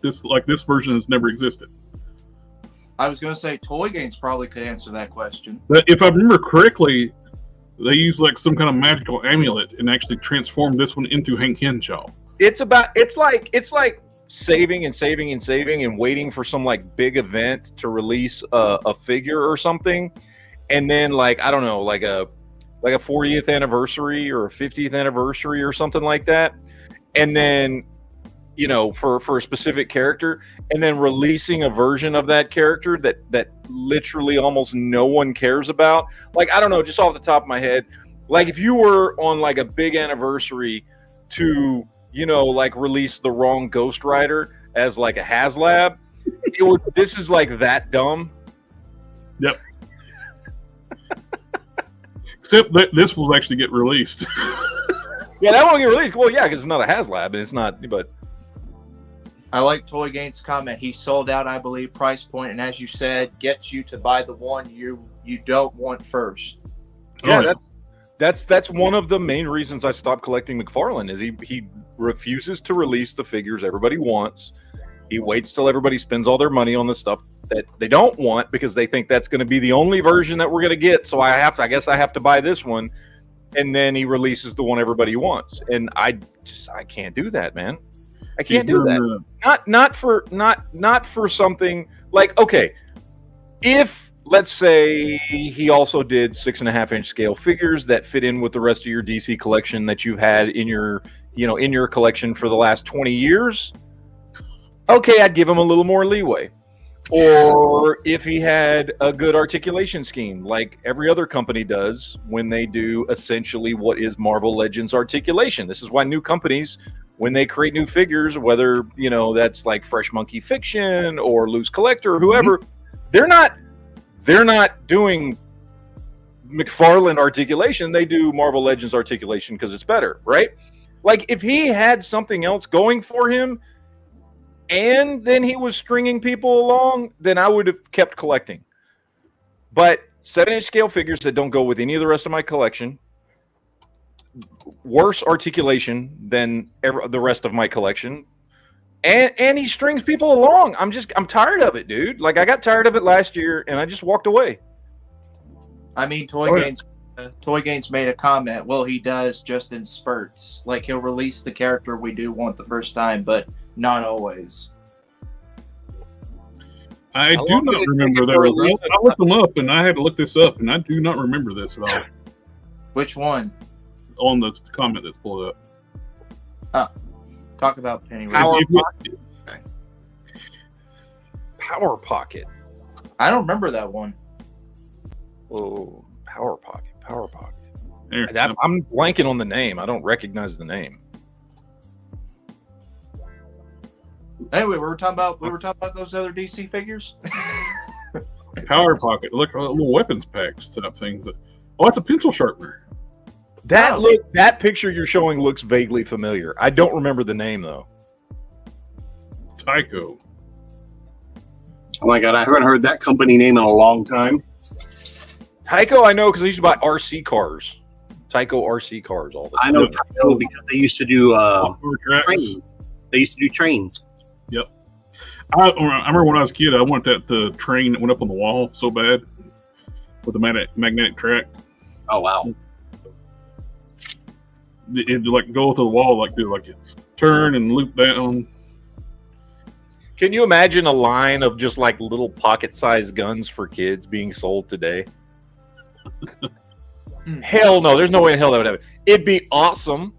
This version has never existed. I was going to say Toy Games probably could answer that question. But if I remember correctly, they used like some kind of magical amulet and actually transformed this one into Hank Henshaw. It's like saving and waiting for some like big event to release a figure or something, and then like I don't know, like a 40th anniversary or a 50th anniversary or something like that, and then for a specific character, and then releasing a version of that character that literally almost no one cares about. Like, I don't know, just off the top of my head, like if you were on like a big anniversary to, like release the wrong Ghost Rider as like a HasLab, this is like that dumb. Yep. Except that this will actually get released. Yeah, that won't get released. Well, yeah, because it's not a HasLab, and it's not, but... I like Toy Games' comment. He sold out, I believe, price point, and as you said, gets you to buy the one you don't want first. Yeah, that's one of the main reasons I stopped collecting McFarlane. Is he refuses to release the figures everybody wants. He waits till everybody spends all their money on the stuff that they don't want because they think that's going to be the only version that we're going to get. So I guess I have to buy this one, and then he releases the one everybody wants, and I can't do that, man. I can't do that. Not for something like, okay, if let's say he also did 6.5-inch scale figures that fit in with the rest of your DC collection that you've had in your collection for the last 20 years, okay, I'd give him a little more leeway. Or if he had a good articulation scheme, like every other company does when they do essentially what is Marvel Legends articulation. This is why new companies, when they create new figures, whether that's like Fresh Monkey Fiction or Loose Collector or whoever, they're not doing McFarlane articulation. They do Marvel Legends articulation because it's better, right? Like if he had something else going for him, and then he was stringing people along, then I would have kept collecting. But 7-inch scale figures that don't go with any of the rest of my collection, worse articulation than the rest of my collection, and he strings people along. I'm tired of it, dude. Like I got tired of it last year, and I just walked away. I mean, Toy Games made a comment. Well, he does just in spurts. Like he'll release the character we do want the first time, but not always. I How do long not did it remember take that. to release I looked them up, and I had to look this up, and I do not remember this at all. Which one? On the comment that's pulled up. Talk about Penny. Power If you- Pocket. Power Pocket. I don't remember that one. Oh, Power Pocket. Power Pocket. There. I'm blanking on the name. I don't recognize the name. Anyway, we were talking about those other DC figures. Power Pocket. Look, little weapons packs type things. Oh, it's a pencil sharpener. That picture you're showing looks vaguely familiar. I don't remember the name though. Tyco. Oh my God, I haven't heard that company name in a long time. Tyco, I know because I used to buy RC cars. Tyco RC cars all the time. I know Tyco because they used to do trains. They used to do trains. Yep. I remember when I was a kid, I wanted the train that went up on the wall so bad with the magnetic track. Oh wow! It'd like go through the wall, like do like a turn and loop down. Can you imagine a line of just like little pocket-sized guns for kids being sold today? Hell no, there's no way in hell that would happen. It'd be awesome,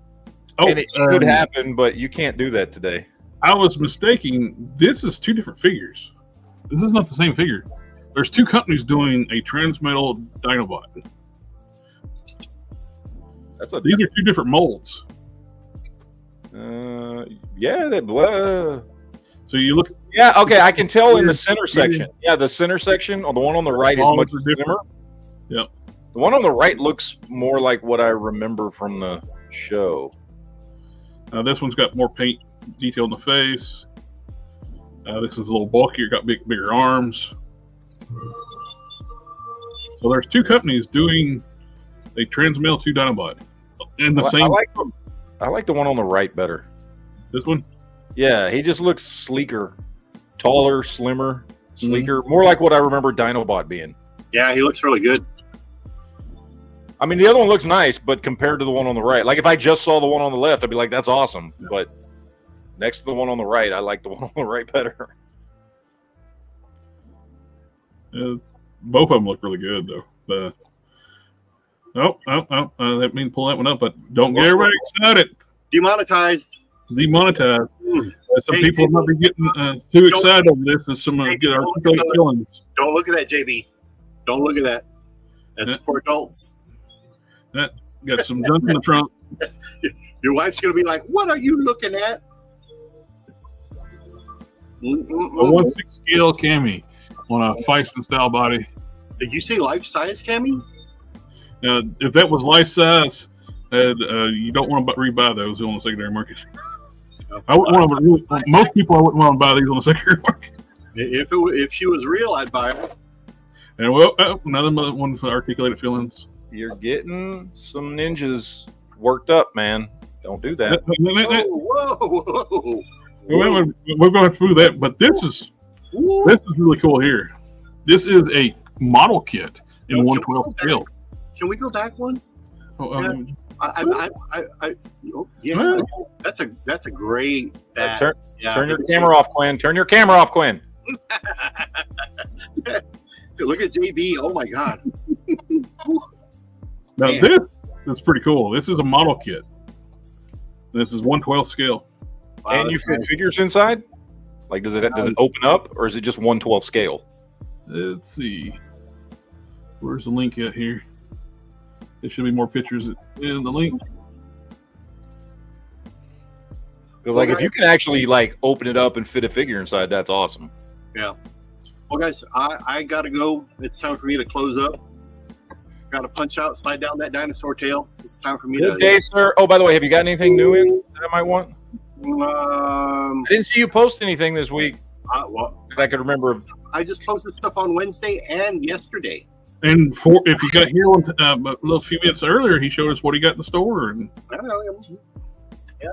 and it should happen, but you can't do that today. I was mistaken. This is two different figures. This is not the same figure. There's two companies doing a Transmetal Dinobot. These are two different molds. Yeah, that. So you look. Yeah, okay, I can tell in the center section. Yeah, the center section, or the one on the right, is much dimmer. Yep. The one on the right looks more like what I remember from the show. This one's got more paint detail in the face. This is a little bulkier, got bigger arms. So there's two companies doing a Transmetal 2 Dinobot in the same. I like the one on the right better. This one? Yeah, he just looks sleeker, taller, slimmer, sleeker, more like what I remember Dinobot being. Yeah, he looks really good. I mean, the other one looks nice, but compared to the one on the right, like if I just saw the one on the left, I'd be like, that's awesome. But next to the one on the right, I like the one on the right better. Both of them look really good, though. That means pull that one up, but don't get everybody excited. Demonetized. Demonetized. Some people might be getting too excited over this, and some get our feelings. Don't look at that, JB. Don't look at that. That's for adults. Got some junk in the trunk. Your wife's gonna be like, "What are you looking at?" A 1/6 scale cami on a Feiston style body. Did you say life size cami? If that was life size, you don't want to rebuy those on the secondary market. I wouldn't want to. Most people, I wouldn't want to buy these on the secondary market. If she was real, I'd buy her. And well, another one for articulated feelings. You're getting some ninjas worked up, man. Don't do that. Whoa. We're going through that, but this is really cool here. This is a model kit in 1/12 scale. Can we go back one? Yeah. That's a great. Turn your camera off, Quinn. Turn your camera off, Quinn. Look at JB. Oh my God. Now this is pretty cool. This is a model kit. This is 1/12 scale. Wow, and you fit figures inside? Like, does it open up, or is it just 1/12 scale? Let's see. Where's the link at here? There should be more pictures in the link. Like, if you can actually like open it up and fit a figure inside, that's awesome. Yeah. Well, guys, I gotta go. It's time for me to close up. Gotta punch out, slide down that dinosaur tail. It's time for me to. Good day, sir. Oh, by the way, have you got anything new in that I might want? I didn't see you post anything this week. Well, I could remember. I just posted stuff on Wednesday and yesterday. And if you got here a few minutes earlier, he showed us what he got in the store. And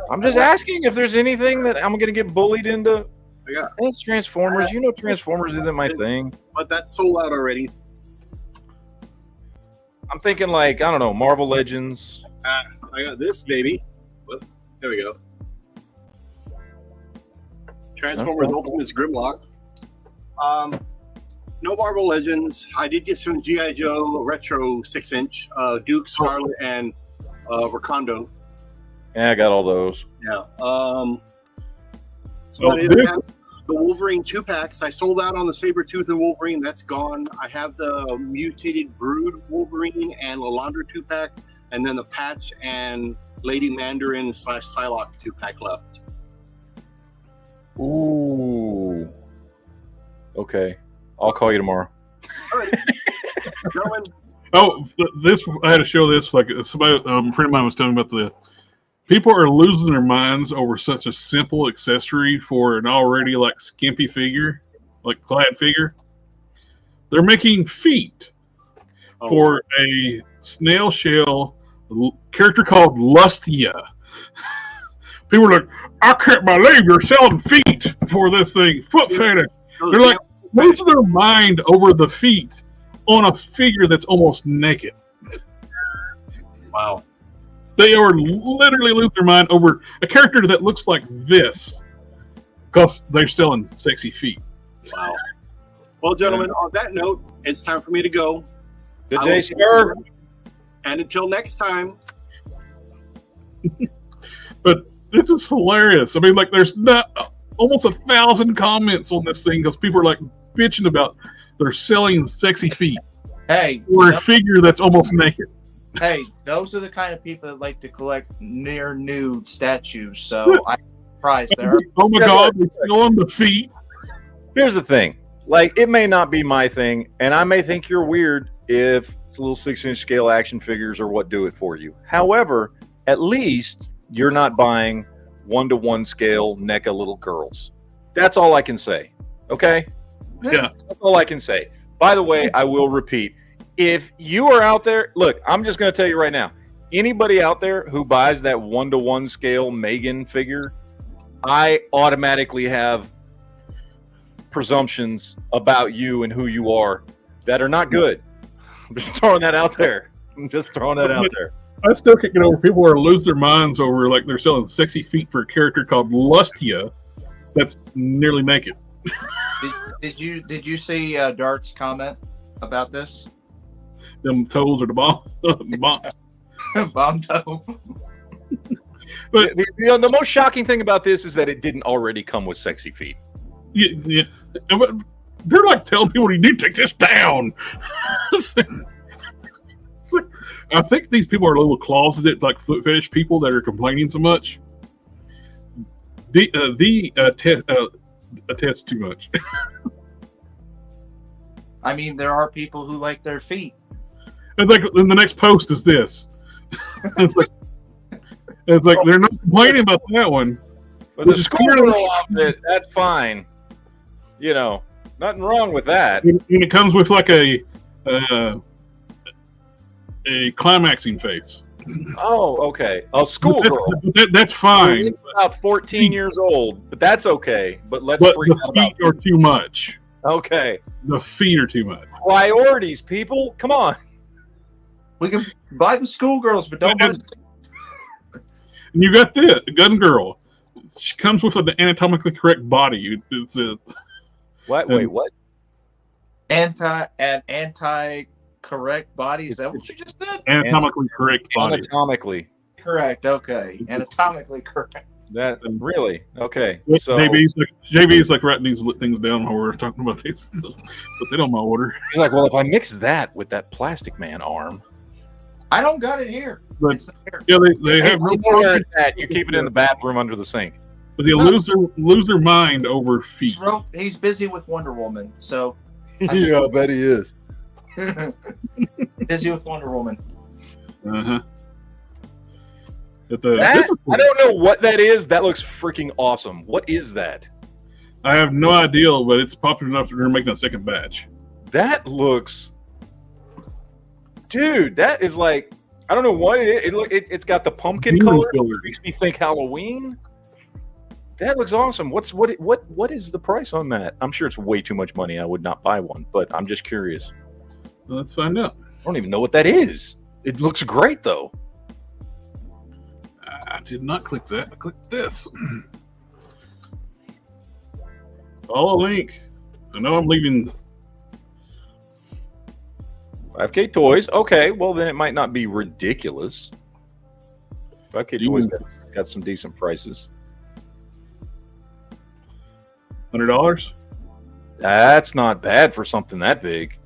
I'm just asking if there's anything that I'm going to get bullied into. Yeah. That's Transformers. You know, Transformers isn't my thing. But that's sold out already. I'm thinking like, I don't know, Marvel Legends. I got this, baby. There we go. Transformers Ultimus Grimlock. No Marvel Legends. I did get some G.I. Joe retro 6-inch, Duke, Scarlet, and Rakondo. Yeah, I got all those. Yeah. This- The Wolverine 2-packs. I sold out on the Sabretooth and Wolverine. That's gone. I have the mutated Brood Wolverine and Lalandra 2-pack, and then the Patch and Lady Mandarin / Psylocke 2-pack left. Ooh. Okay. I'll call you tomorrow. All right. Gentlemen, Oh, this I had to show this. Like somebody, a friend of mine was telling me about the people are losing their minds over such a simple accessory for an already like skimpy figure, like clad figure. They're making feet for a snail shell character called Lustia. People are like, I can't believe you're selling feet for this thing. Foot fetish. They're like losing their mind over the feet on a figure that's almost naked. wow. They are literally losing their mind over a character that looks like this because they're selling sexy feet. Wow. Well, gentlemen, on that note, it's time for me to go. Good day, sir. And until next time. But this is hilarious. I mean, like, there's not almost 1,000 comments on this thing because people are like bitching about they're selling sexy feet Hey, or a figure that's almost naked. hey, those are the kind of people that like to collect near nude statues. So I'm surprised there. Oh my God, they're selling the feet. Here's the thing. Like, it may not be my thing, and I may think you're weird if little 6-inch scale action figures are what do it for you. However, at least you're not buying 1-to-1 scale NECA little girls. That's all I can say. Okay? Yeah. That's all I can say. By the way, I will repeat. If you are out there, look, I'm just going to tell you right now. Anybody out there who buys that 1-to-1 scale Megan figure, I automatically have presumptions about you and who you are that are not good. I'm just throwing that out there. I still can't get over people who are losing their minds over like they're selling sexy feet for a character called Lustia that's nearly naked. Did you see Dart's comment about this? Them toes are the bomb. Bomb toe. But the most shocking thing about this is that it didn't already come with sexy feet. Yeah. But they're like telling people you need to take this down. It's like, I think these people are a little closeted, like foot fetish people that are complaining so much. Attest too much. I mean, there are people who like their feet. And like, then the next post is this. It's like they're not complaining about that one. But the schoolgirl outfit, that's fine. You know, nothing wrong with that. And it comes with like a climaxing face. Oh, okay. A schoolgirl. That's fine. It's about 14 years old, but that's okay. But let's But freak the out feet are too much. Okay. The feet are too much. Priorities, people. Come on. We can buy the schoolgirls, but don't buy the... And you got this, Gun Girl. She comes with an anatomically correct body. It's What? Wait, what? Anti-correct body. Is that what you just said? anatomically correct body. Anatomically. Correct. Okay. Anatomically correct. That really? Okay. So JB's like writing these things down while we're talking about these, but they don't my order. he's like, well, if I mix that with that Plastic Man arm, I don't got it here. But It's not here. yeah, they have no where it's at. You keep it in the bathroom under the sink. But they lose their mind over feet. He's busy with Wonder Woman, so Yeah, I bet he is. busy with Wonder Woman. Uh-huh. I don't know what that is. That looks freaking awesome. What is that? I have no idea, but it's popular enough that they're making a second batch. That looks, dude. That is like, I don't know what it is. It's got the pumpkin color. It makes me think Halloween. That looks awesome. What is the price on that? I'm sure it's way too much money. I would not buy one, but I'm just curious. Well, let's find out. I don't even know what that is. It looks great though. I did not click that. I clicked this. Follow link. I know I'm leaving 5K Toys. Okay, well then it might not be ridiculous. 5K Toys got some decent prices. $100. That's not bad for something that big.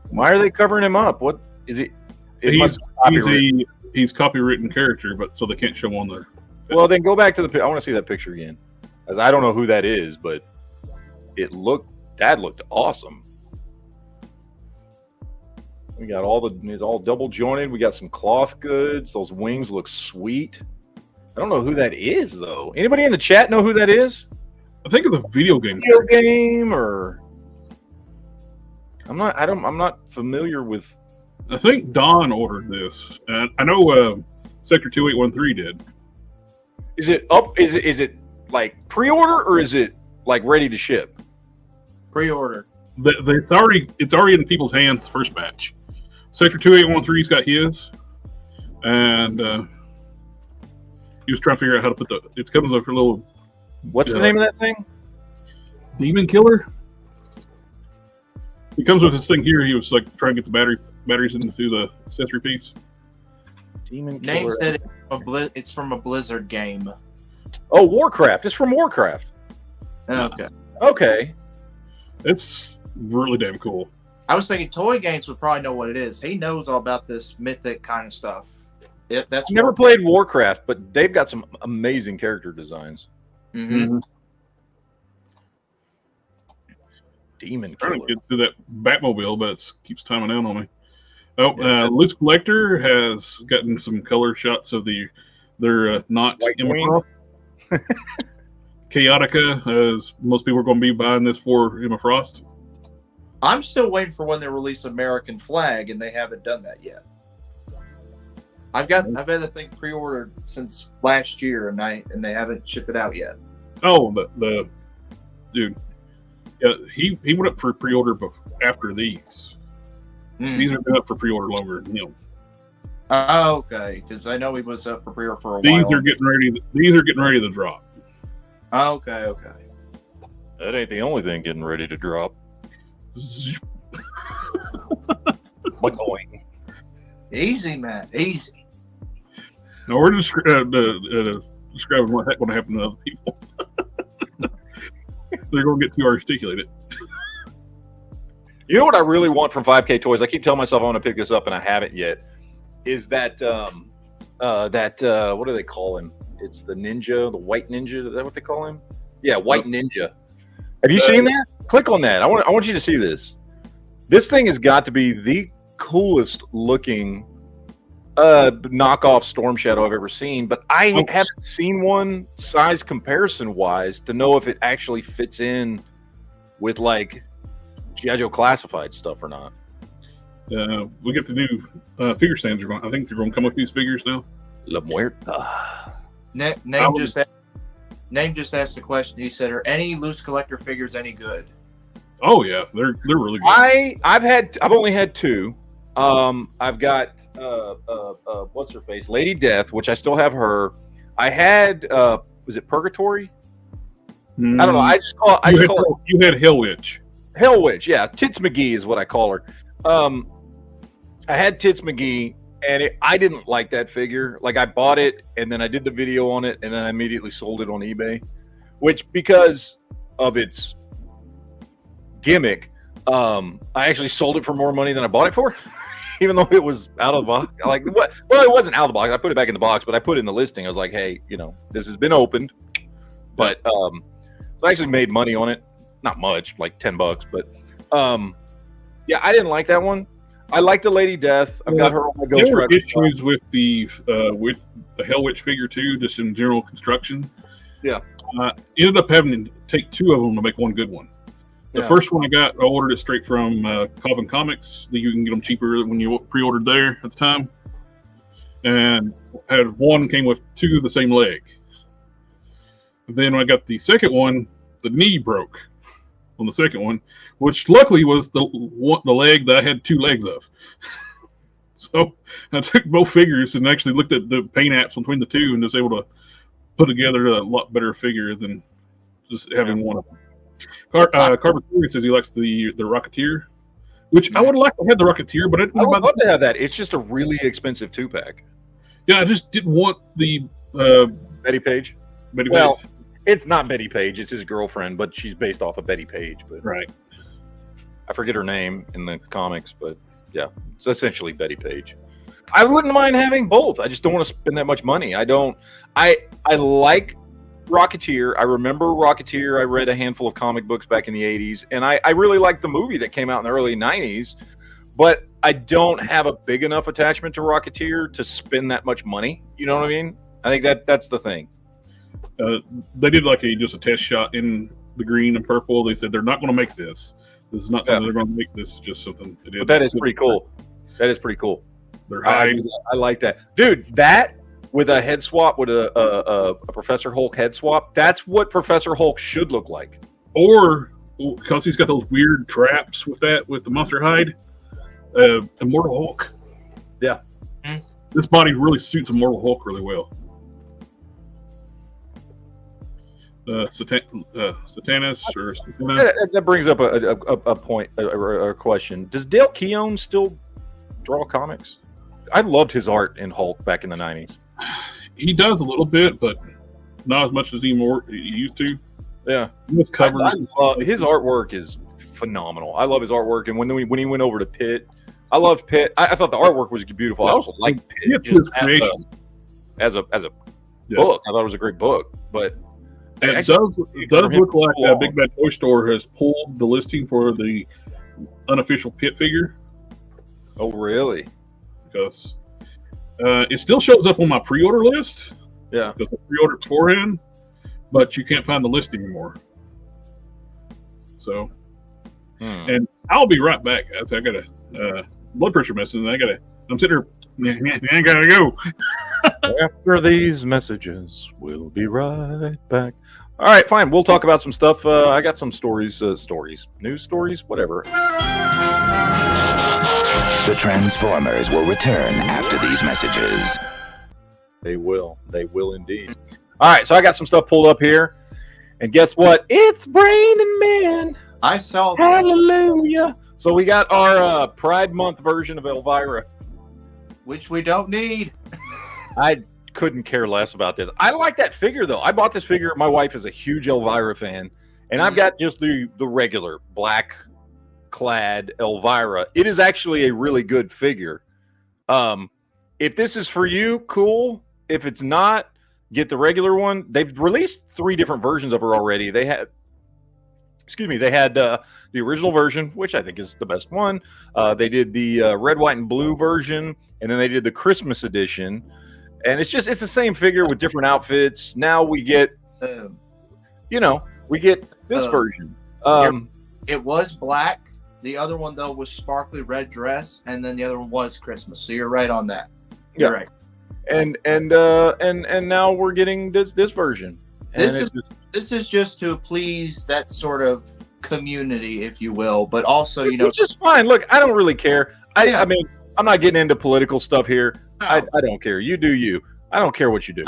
Why are they covering him up? What is it? He's copywritten character, but so they can't show him on there. Well, then go back to the. I want to see that picture again, as I don't know who that is, but that looked awesome. We got it's all double jointed. We got some cloth goods. Those wings look sweet. I don't know who that is though. Anybody in the chat know who that is? I think of the video game. Or I'm not familiar with. I think Don ordered this. I know Sector 2813 did. Is it up? Is it like pre-order or is it like ready to ship? Pre-order. It's already in people's hands. The first batch. Sector 2813's got his, and he was trying to figure out how to put it comes up for a little. What's the name of that thing? Demon Killer. He comes with this thing here. He was like trying to get the batteries into the accessory piece. Demon Killer. Name said it's from a Blizzard game. Oh, Warcraft. It's from Warcraft. Okay. Okay. It's really damn cool. I was thinking Toy Games would probably know what it is. He knows all about this mythic kind of stuff. That's I've never played Warcraft, but they've got some amazing character designs. Mm-hmm. Demon Trying Killer. to get to that Batmobile, but it keeps timing out on me. Oh, Luke's Collector has gotten some color shots of their not Emma Frost. Chaotica, as most people are going to be buying this for Emma Frost. I'm still waiting for when they release American Flag, and they haven't done that yet. I've had the thing pre-ordered since last year, and they haven't shipped it out yet. Oh, the dude, yeah, he went up for pre-order after these. These are been up for pre-order longer than him. Oh, okay, because I know he was up for pre-order for a while. These are getting ready to drop. Okay. That ain't the only thing getting ready to drop. Boing. Easy, man. Easy. No, we're just describing what's going to happen to other people. They're going to get too articulated. You know what I really want from 5K Toys? I keep telling myself I want to pick this up, and I haven't yet. Is that what do they call him? It's the ninja, the white ninja. Is that what they call him? Yeah, white ninja. Have you seen that? Click on that. I want you to see this. This thing has got to be the coolest looking knockoff Storm Shadow I've ever seen, but I haven't seen one size comparison wise to know if it actually fits in with like G.I. Joe classified stuff or not. We get the new figure stands. I think they're going to come with these figures now. La Muerta. Name just asked a question. He said, "Are any loose collector figures any good?" Oh yeah, they're really good. I've only had two. I've got what's her face, Lady Death, which I still have her. I had was it Purgatory? I don't know. I just call it. You had Hell Witch. Hell Witch, yeah. Tits McGee is what I call her. I had Tits McGee, and I didn't like that figure. Like, I bought it, and then I did the video on it, and then I immediately sold it on eBay. Which, because of its gimmick, I actually sold it for more money than I bought it for, even though it was out of the box. Like, what? Well, it wasn't out of the box. I put it back in the box, but I put it in the listing. I was like, hey, this has been opened, but I actually made money on it. Not much, like $10, but yeah, I didn't like that one. I like the Lady Death. I've got her on my Ghost Rider. Issues with the Hell Witch figure too, just in general construction. Yeah, ended up having to take two of them to make one good one. The first one I ordered it straight from Quinn Comics. You can get them cheaper when you pre-ordered there at the time. And had one came with two of the same leg. Then when I got the second one, the knee broke on the second one, which luckily was the leg that I had two legs of. So I took both figures and actually looked at the paint apps between the two and was able to put together a lot better figure than just having one of them. Carver says he likes the Rocketeer. which I would like to have the Rocketeer, but I didn't I would want love to have that. It's just a really expensive 2-pack. Yeah, I just didn't want the Betty Page. Well, it's not Betty Page. It's his girlfriend, but she's based off of Betty Page. But right. I forget her name in the comics, but yeah, it's essentially Betty Page. I wouldn't mind having both. I just don't want to spend that much money. I like Rocketeer. I remember Rocketeer. I read a handful of comic books back in the 80s, and I really liked the movie that came out in the early 90s, but I don't have a big enough attachment to Rocketeer to spend that much money. You know what I mean? I think that's the thing. They did like just a test shot in the green and purple. They said they're not going to make this. This is not something they're going to make. This is just something. But that is pretty cool. That is pretty cool. I like that, dude. That with a head swap, with a Professor Hulk head swap. That's what Professor Hulk should look like. Or because he's got those weird traps with the monster hide, Immortal Hulk. Yeah, this body really suits Immortal Hulk really well. Satanus or Satana. That brings up a point, a question. Does Dale Keown still draw comics? I loved his art in Hulk back in the 90s. He does a little bit, but not as much as he used to. Yeah, with covers. His artwork is phenomenal. I love his artwork, and when he went over to Pitt, I loved Pitt. I thought the artwork was beautiful. I also liked Pitt as a book. I thought it was a great book, but. It does look like Big Bad Toy Store has pulled the listing for the unofficial Pit figure. Oh, really? Because it still shows up on my pre-order list. Yeah. Because I pre-ordered beforehand, but you can't find the list anymore. So, and I'll be right back. I got a blood pressure message, and I'm sitting here, I gotta go. After these messages, we'll be right back. All right, fine. We'll talk about some stuff. I got some stories, news stories, whatever. The Transformers will return after these messages. They will indeed. All right, so I got some stuff pulled up here, and guess what? It's Brandon Man. I saw that. Hallelujah. So we got our Pride Month version of Elvira, which we don't need. I couldn't care less about this. I like that figure, though. I bought this figure. My wife is a huge Elvira fan, and I've got just the regular black-clad Elvira. It is actually a really good figure. If this is for you, cool. If it's not, get the regular one. They've released 3 different versions of her already. They had the original version, which I think is the best one. They did the red, white, and blue version, and then they did the Christmas edition. And it's the same figure with different outfits. Now we get, we get this version. It was black. The other one, though, was sparkly red dress, and then the other one was Christmas. So you're right on that. You're right. And now we're getting this version. This is just to please that sort of community, if you will, but also, which is fine. Look, I don't really care. I mean, I'm not getting into political stuff here. No. I don't care. You do you. I don't care what you do.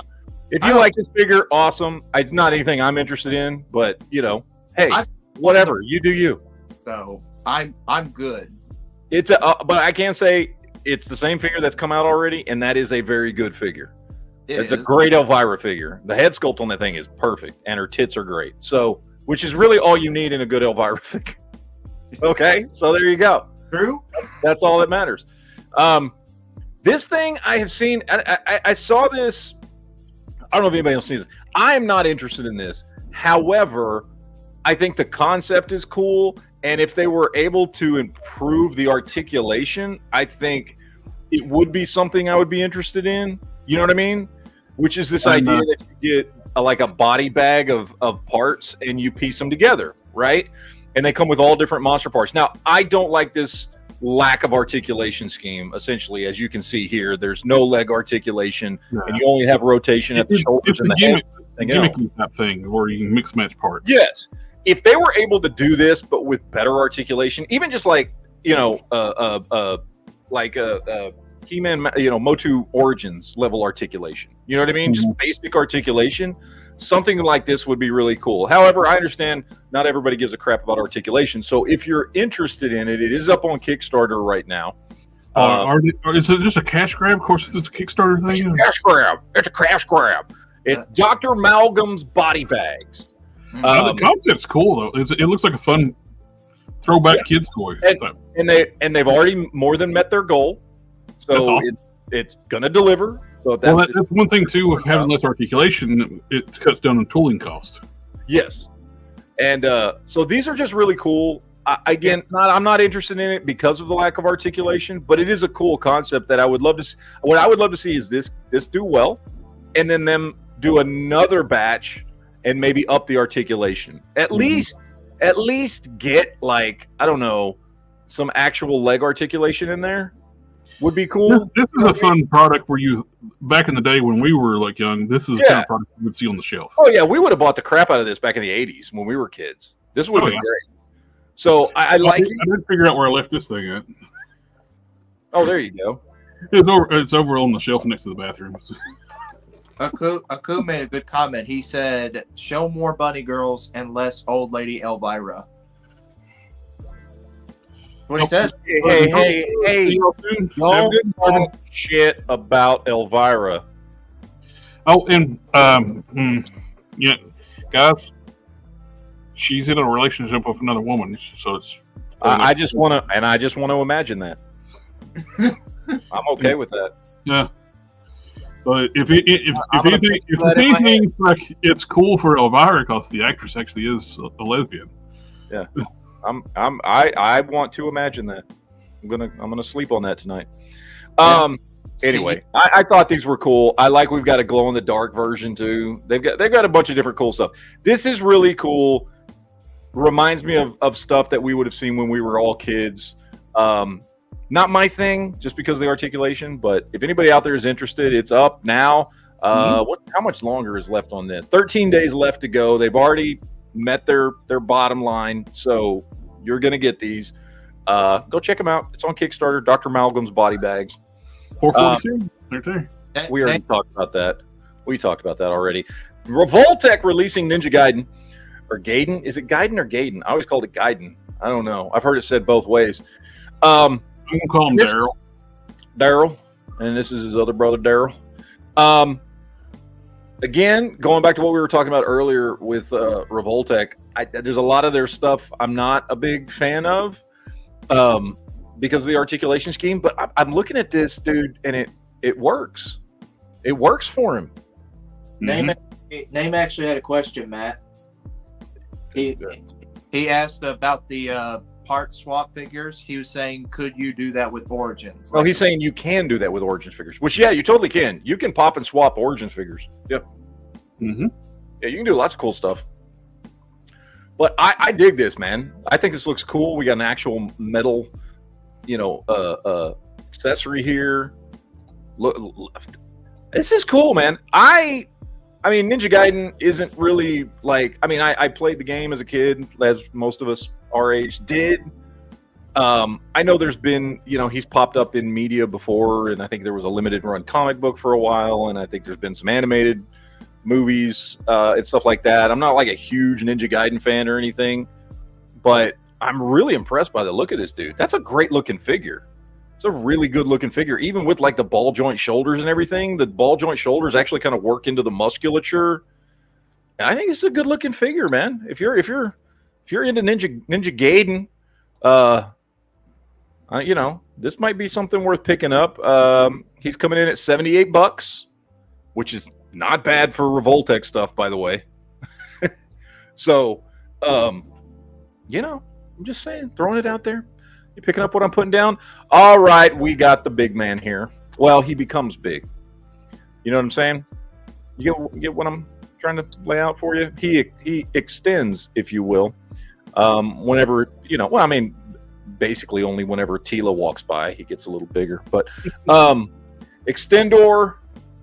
If you like this figure, awesome. It's not anything I'm interested in, but hey, whatever. You do you. So I'm good. But I can say it's the same figure that's come out already, and that is a very good figure. It's a great Elvira figure. The head sculpt on that thing is perfect, and her tits are great. So, which is really all you need in a good Elvira figure. Okay, so there you go. True. That's all that matters. This thing I have seen, I saw this. I don't know if anybody else sees this. I am not interested in this. However, I think the concept is cool, and if they were able to improve the articulation, I think it would be something I would be interested in. You know what I mean? Which is this idea that you get like a body bag of parts and you piece them together, right? And they come with all different monster parts. Now, I don't like this lack of articulation scheme. Essentially, as you can see here, there's no leg articulation, and you only have rotation at the shoulders and the head. Gimmicky type thing where you can mix match parts. Yes, if they were able to do this, but with better articulation, even just like He-Man, Motu Origins level articulation. You know what I mean? Just basic articulation. something like this would be really cool. However, I understand not everybody gives a crap about articulation. So if you're interested in it, it is up on Kickstarter right now. Is it just a cash grab? Of course, it's a Kickstarter thing. It's a cash grab. It's a cash grab. It's Dr. Malcolm's body bags. The concept's cool though. It looks like a fun throwback kids toy. And they've already more than met their goal. So awesome. It's gonna deliver. So that's one thing too of having less articulation. It cuts down on tooling cost. Yes, and so these are just really cool. I'm not interested in it because of the lack of articulation, but it is a cool concept that I would love to see. What I would love to see is this do well, and then them do another batch and maybe up the articulation. At least get like, I don't know, some actual leg articulation in there. Would be cool. This is a fun product where back in the day when we were like young, this is the kind of product you would see on the shelf. Oh yeah, we would have bought the crap out of this back in the 80s when we were kids. This would have been great. So I like it. I didn't figure out where I left this thing at. Oh, there you go. It's over on the shelf next to the bathroom. Aku made a good comment. He said, show more bunny girls and less old lady Elvira. What he said? Hey! Don't talk shit about Elvira. Oh, and yeah, guys, she's in a relationship with another woman, so it's. I just want to imagine that. I'm okay with that. Yeah. So if anything, like it's cool for Elvira because the actress actually is a lesbian. Yeah. I want to imagine that. I'm gonna sleep on that tonight. Anyway, I thought these were cool. I like we've got a glow in the dark version too. They've got a bunch of different cool stuff. This is really cool. Reminds me of stuff that we would have seen when we were all kids. Not my thing, just because of the articulation. But if anybody out there is interested, it's up now. How much longer is left on this? 13 days left to go. They've already met their bottom line, so you're gonna get these. Go check them out. It's on Kickstarter. Dr. Malcolm's body bags. 442. Right there. We already talked about that. We talked about that already. Revoltech releasing Ninja Gaiden or Gaiden. Is it Gaiden or Gaiden? I always called it Gaiden. I don't know. I've heard it said both ways. I'm gonna call him Daryl. Daryl, and this is his other brother Daryl. Again, going back to what we were talking about earlier with Revoltech, there's a lot of their stuff I'm not a big fan of because of the articulation scheme. But I'm looking at this dude, and it works. It works for him. Name actually had a question, Matt. He asked about the part swap figures. He was saying, could you do that with Origins? Well, he's saying you can do that with Origins figures, which, yeah, you totally can. You can pop and swap Origins figures. Yeah. Mm-hmm. Yeah, you can do lots of cool stuff. But I dig this, man. I think this looks cool. We got an actual metal, accessory here. Look, this is cool, man. I mean, Ninja Gaiden isn't really like. I mean, I played the game as a kid, as most of us our age did. I know there's been, he's popped up in media before, and I think there was a limited run comic book for a while, and I think there's been some animated movies and stuff like that. I'm not like a huge Ninja Gaiden fan or anything, but I'm really impressed by the look of this dude. That's a great looking figure. It's a really good looking figure, even with like the ball joint shoulders and everything. The ball joint shoulders actually kind of work into the musculature. I think it's a good looking figure, man. If you're into Ninja Gaiden, this might be something worth picking up. He's coming in at $78, which is not bad for Revoltech stuff, by the way. So, I'm just saying, throwing it out there. You picking up what I'm putting down? All right, we got the big man here. Well, he becomes big. You know what I'm saying? You get what I'm trying to lay out for you? He extends, if you will, whenever, basically only whenever Tila walks by, he gets a little bigger. But Extendor,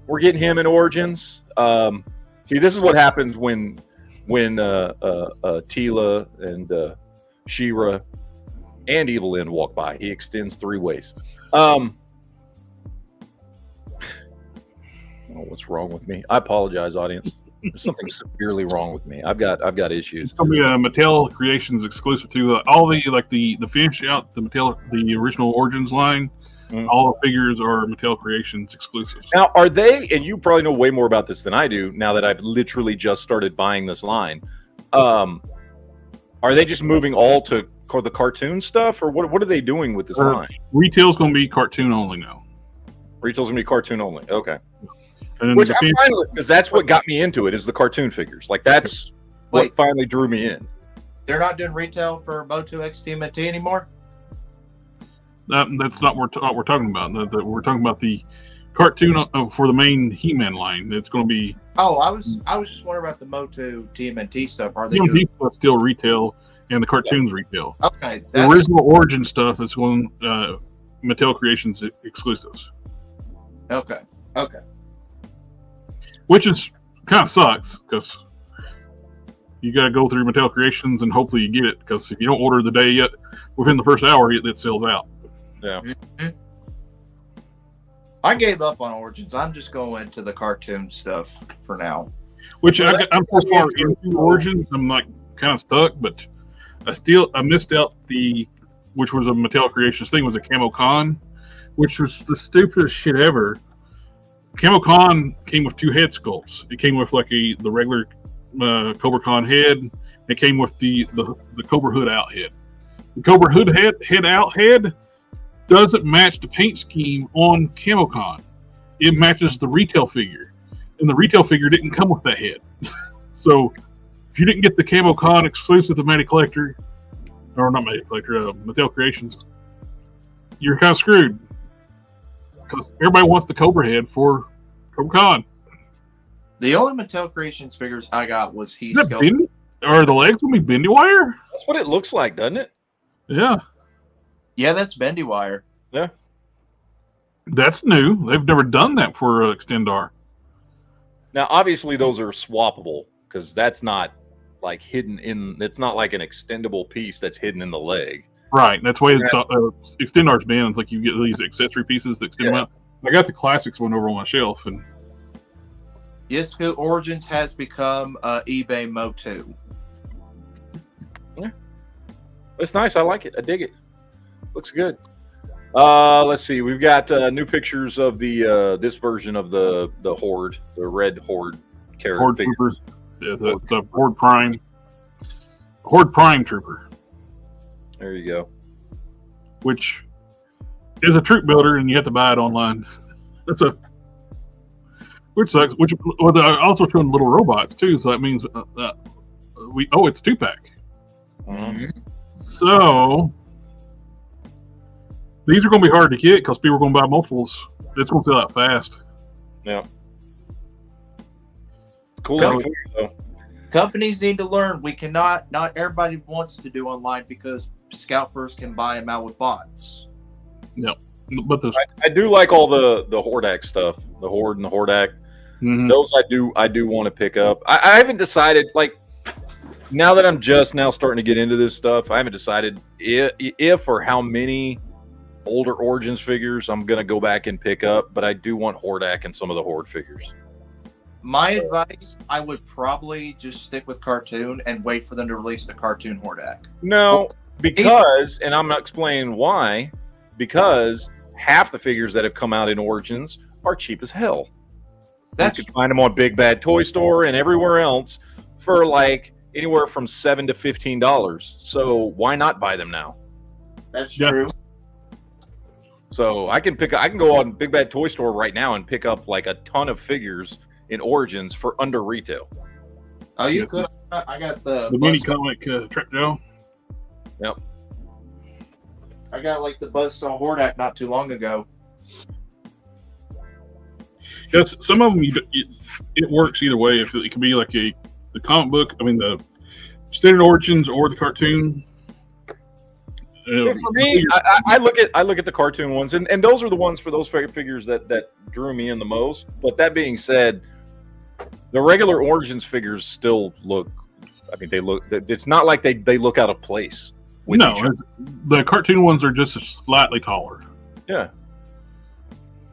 we're getting him in Origins. See, this is what happens when Tila and She-Ra and Evil End walk by. He extends 3 ways. What's wrong with me? I apologize, audience. There's something severely wrong with me. I've got issues. It's gonna be a Mattel Creations exclusive to all the finish out the Mattel the original Origins line. All the figures are Mattel Creations exclusives. Now, are they? And you probably know way more about this than I do. Now that I've literally just started buying this line, are they just moving all to the cartoon stuff, or what are they doing with this line? Retail's going to be cartoon only now. Retail's going to be cartoon only. Okay. And which I'm fine with, because that's what got me into it, is the cartoon figures. Like, that's what finally drew me in. They're not doing retail for Motu X TMNT anymore? That's not what we're talking about. We're talking about the cartoon for the main He-Man line. It's going to be... Oh, I was just wondering about the Motu TMNT stuff. Are they doing... stuff still retail, and the cartoons retail. Okay. The original Origin stuff is one Mattel Creations exclusives. Okay. Which is kind of sucks, because you got to go through Mattel Creations and hopefully you get it, because if you don't order the day yet, within the first hour, it sells out. Yeah. Mm-hmm. I gave up on Origins. I'm just going to the cartoon stuff for now. Which I'm so far into Origins, I'm like kind of stuck, but I missed out which was a Mattel Creations thing, was a Camo Con, which was the stupidest shit ever. Camo Con came with two head sculpts. It came with like the regular Cobra Con head. It came with the Cobra Hood out head. The Cobra Hood head out head doesn't match the paint scheme on Camo Con. It matches the retail figure, and the retail figure didn't come with that head. So if you didn't get the Camo Con exclusive to Mattel Collector, or not Mattel Collector, Mattel Creations, you're kind of screwed, because everybody wants the Cobra head for Cobra Con. The only Mattel Creations figures I got was Are the legs going to be bendy wire? That's what it looks like, doesn't it? Yeah. Yeah, that's bendy wire. Yeah. That's new. They've never done that for Extendar. Now, obviously, those are swappable, because that's not like hidden in. It's not like an extendable piece that's hidden in the leg. Right. That's why Extendar's been. It's like you get these accessory pieces that extend them out. I got the classics one over on my shelf, and Discus Origins has become eBay Motu. Yeah, it's nice. I like it. I dig it. Looks good. Let's see. We've got new pictures of the this version of the Horde, the red Horde character. Horde troopers. Yeah, it's a Horde Prime. Horde Prime trooper. There you go. Which is a troop builder, and you have to buy it online. Which sucks. They're also showing little robots too, so that means it's 2-pack. Mm-hmm. So these are going to be hard to get because people are going to buy multiples. It's going to sell out fast. Yeah. Cool. Companies need to learn. We cannot. Not everybody wants to do online because scalpers can buy them out with bots. Yeah, but I do like all the Hordak stuff, the Horde and the Hordak. Mm-hmm. Those I do want to pick up. I haven't decided, like, now that I'm just now starting to get into this stuff, I haven't decided if or how many older Origins figures I'm going to go back and pick up, but I do want Hordak and some of the Horde figures. My advice, I would probably just stick with cartoon and wait for them to release the cartoon Hordak. No, because, and I'm not explaining why, because half the figures that have come out in Origins are cheap as hell. You can find them on Big Bad Toy Store and everywhere else for like anywhere from $7 to $15. So why not buy them now? That's true. So I can go on Big Bad Toy Store right now and pick up like a ton of figures in Origins for under retail. Oh, you could. I got the mini comic Trap Joe. Yep. I got like the Buzzsaw Hordak not too long ago. Yes, some of them it works either way. If it can be like the comic book, I mean the standard Origins or the cartoon. For me, I look at the cartoon ones, and those are the ones for those figures that drew me in the most. But that being said, the regular Origins figures still look. I mean, they look. It's not like they look out of place. No, the cartoon ones are just slightly taller. Yeah.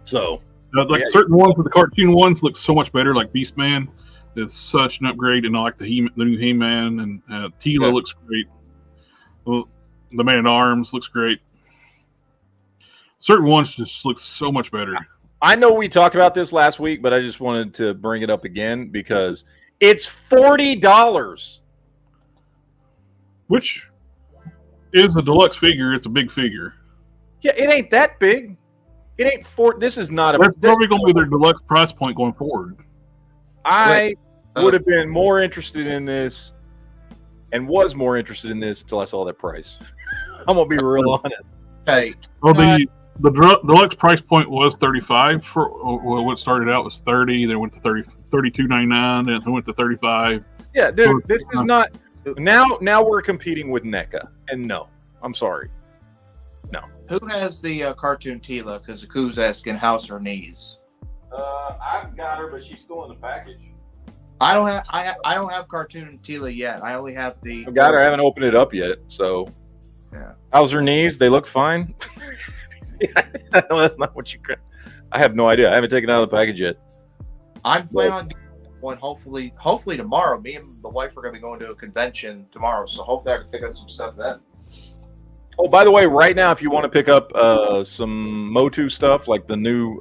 So, certain ones with the cartoon ones look so much better, like Beastman, is such an upgrade, and I like the new He-Man, and Tila looks great. Well, the Man at Arms looks great. Certain ones just look so much better. I know we talked about this last week, but I just wanted to bring it up again because it's $40. Which is a deluxe figure. It's a big figure. Yeah, it ain't that big. It ain't This is not a. That's probably going to be their deluxe price point going forward. I would have been more interested in this, and was more interested in this until I saw that price. I'm gonna be real honest. Hey, well, the deluxe price point was $35 for what started out was $30. Then went to $32.99. Then it went to $35. Yeah, dude, this is not. Now we're competing with NECA, and no, I'm sorry, no. Who has the cartoon Tila? Because Aku's asking, how's her knees? I've got her, but she's still in the package. I don't have cartoon Tila yet. I only have the. I got her. I haven't opened it up yet. So, yeah. How's her knees? They look fine. No, that's not what you could. I have no idea. I haven't taken it out of the package yet. I'm planning on doing one hopefully tomorrow. Me and the wife are going to be going to a convention tomorrow, so hopefully I can pick up some stuff then. Oh, by the way, right now, if you want to pick up some Motu stuff, like the new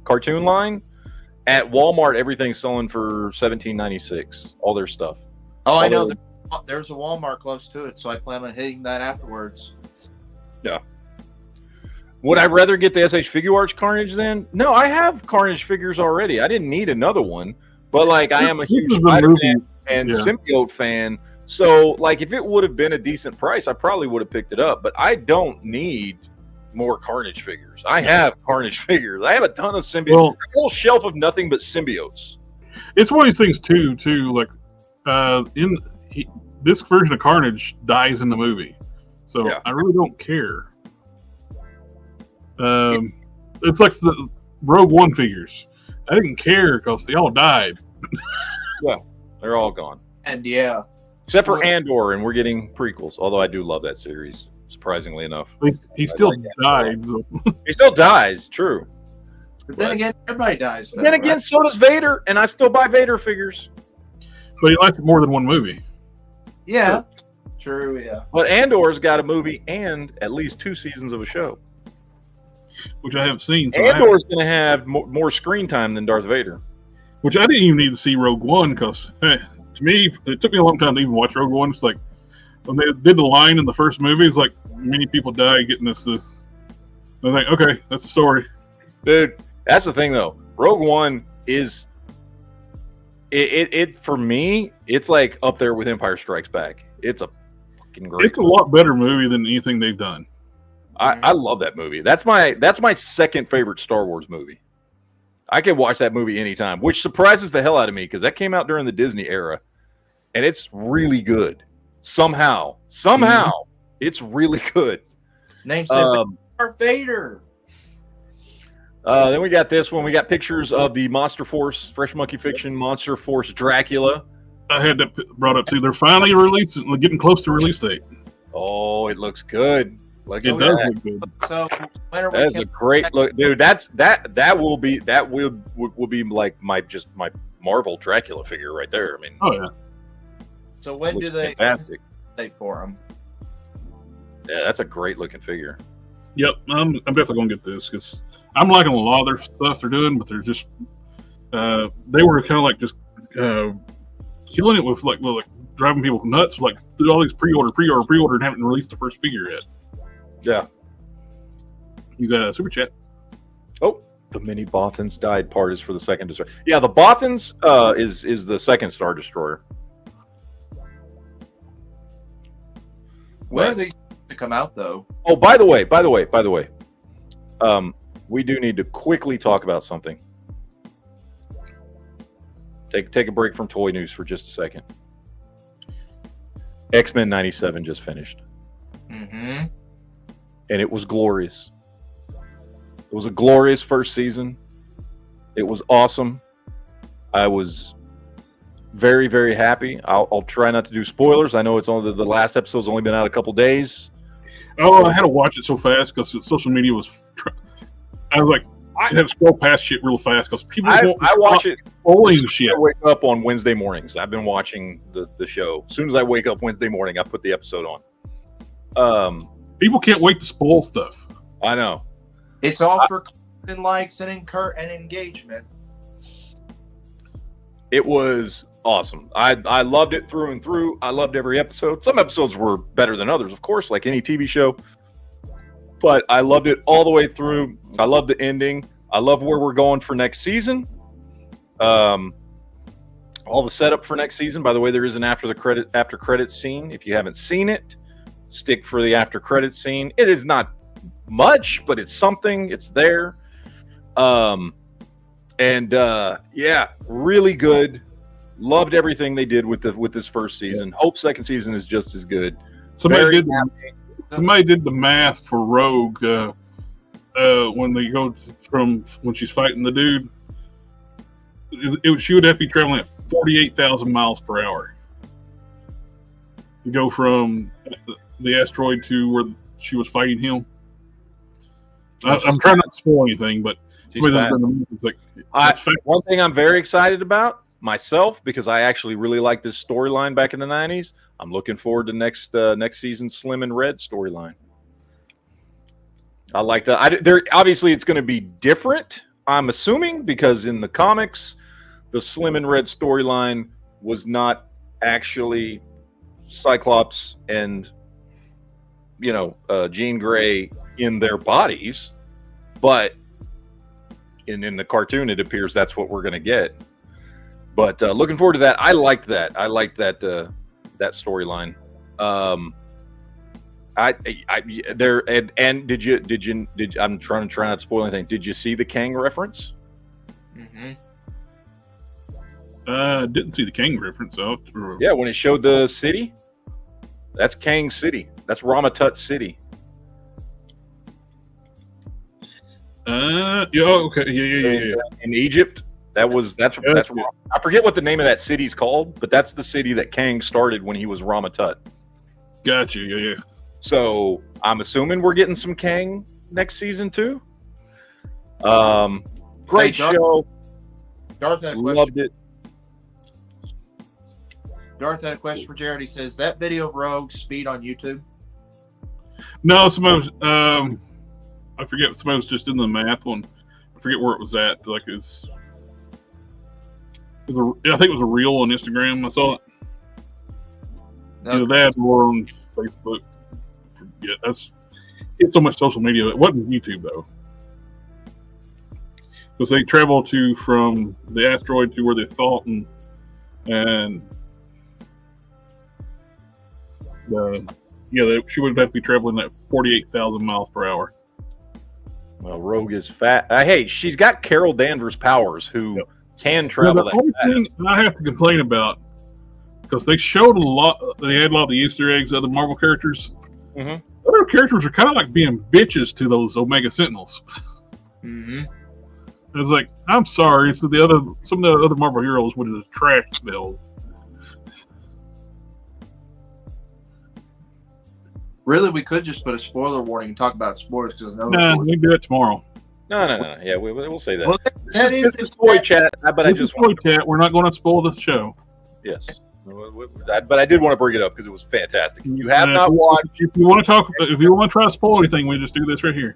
cartoon line, at Walmart, everything's selling for $17.96. All their stuff. Oh, I know. There's a Walmart close to it, so I plan on hitting that afterwards. Yeah. Would I rather get the SH Figure Arts Carnage then? No, I have Carnage figures already. I didn't need another one. But, like, I am a huge Spider-Man and Symbiote fan. So, like, if it would have been a decent price, I probably would have picked it up. But I don't need more Carnage figures. I have Carnage figures. I have a ton of symbiotes. Well, a whole shelf of nothing but symbiotes. It's one of these things, too. Like, this version of Carnage dies in the movie. So, I really don't care. It's like the Rogue One figures. I didn't care because they all died. Yeah, they're all gone. And except for Andor, and we're getting prequels. Although I do love that series, surprisingly enough. He still dies. He still dies. True. But then again, everybody dies. Then again, so does Vader, and I still buy Vader figures. But he likes more than one movie. Yeah. True. Yeah. But Andor's got a movie and at least 2 seasons of a show, which I haven't seen. So Andor's going to have more screen time than Darth Vader. Which I didn't even need to see Rogue One because, to me, it took me a long time to even watch Rogue One. It's like when they did the line in the first movie, it's like many people die getting this. I was like, okay, that's the story. Dude, that's the thing though. Rogue One is it for me. It's like up there with Empire Strikes Back. It's a fucking great. It's a lot better movie than anything they've done. I love that movie. That's my second favorite Star Wars movie. I can watch that movie anytime, which surprises the hell out of me because that came out during the Disney era, and it's really good. Somehow, it's really good. Name's Darth Vader. Then we got this one. We got pictures of the Monster Force, Fresh Monkey Fiction, Monster Force Dracula. I had that brought up too. They're finally releasing, getting close to release date. Oh, it looks good. Look it at does that. look good. So that's a great look, dude. That will be like my Marvel Dracula figure right there. I mean, oh yeah. So when do they fantastic for them? Yeah, that's a great looking figure. Yep, I'm definitely gonna get this because I'm liking a lot of their stuff they're doing, but they're just they were kind of like just killing it with like driving people nuts. Like do all these pre-order, and haven't released the first figure yet. Yeah. You got a super chat. Oh, the mini Bothans died part is for the second destroyer. Yeah, the Bothans is the second Star Destroyer. When are they to come out though? Oh, by the way. We do need to quickly talk about something. Take a break from toy news for just a second. X-Men 97 just finished. Mm-hmm. And it was glorious. It was a glorious first season. It was awesome. I was very, very happy. I'll try not to do spoilers. I know it's only the last episode's only been out a couple days. Oh, I had to watch it so fast because social media was. I was like, I had to scroll past shit real fast because people. I watch it spoiling shit. I wake up on Wednesday mornings. I've been watching the show. As soon as I wake up Wednesday morning, I put the episode on. People can't wait to spoil stuff. I know. It's all for and likes and engagement. It was awesome. I loved it through and through. I loved every episode. Some episodes were better than others, of course, like any TV show. But I loved it all the way through. I love the ending. I love where we're going for next season. All the setup for next season. By the way, there is an after credit scene. If you haven't seen it, stick for the after credit scene. It is not much, but it's something. It's there. Yeah, really good. Loved everything they did with this first season. Hope second season is just as good. Somebody did the math for Rogue when they go from when she's fighting the dude. She would have to be traveling at 48,000 miles per hour to go from the asteroid to where she was fighting him. I'm trying not to spoil anything, but it's like one thing I'm very excited about myself, because I actually really like this storyline back in the 90s. I'm looking forward to next season's Slim and Red storyline. I like that. Obviously it's going to be different, I'm assuming, because in the comics, the Slim and Red storyline was not actually Cyclops and Jean Grey in their bodies, but in the cartoon it appears that's what we're going to get. But looking forward to that. I liked that. I liked that storyline. I'm trying not to spoil anything. Did you see the Kang reference? Mm-hmm. Didn't see the Kang reference. Yeah, when it showed the city, that's Kang City. That's Ramatut City. Yeah. Okay. Yeah. In Egypt, that's I forget what the name of that city's called, but that's the city that Kang started when he was Ramatut. Gotcha. Yeah. So I'm assuming we're getting some Kang next season too. Great show. Darth had a question. Loved it. Darth had a question for Jared. He says, that video of Rogue Speed on YouTube? No, somebody was, I forget, somebody was just doing the math one. I forget where it was at. Like I think it was a reel on Instagram. I saw it. Okay. Either that or on Facebook. I forget. It's so much social media. It wasn't YouTube though. Because they travel from the asteroid to where they thought, and she would have to be traveling at 48,000 miles per hour. Well, Rogue is fat. Hey, she's got Carol Danvers' powers, who can travel that only fast. thing I have to complain about, because they showed a lot, they had a lot of the Easter eggs of the Marvel characters. Mm-hmm. Other characters are kind of like being bitches to those Omega Sentinels. Mm-hmm. It's like, I'm sorry, so some of the other Marvel heroes would have trashed those. Really, we could just put a spoiler warning and talk about spoilers, because We can do it tomorrow. No. Yeah, we'll say that. Well, that this is toy chat, but I just want to chat. We're not going to spoil the show. Yes, but I did want to bring it up because it was fantastic. If you have not watched, if you want to try to spoil anything, we just do this right here.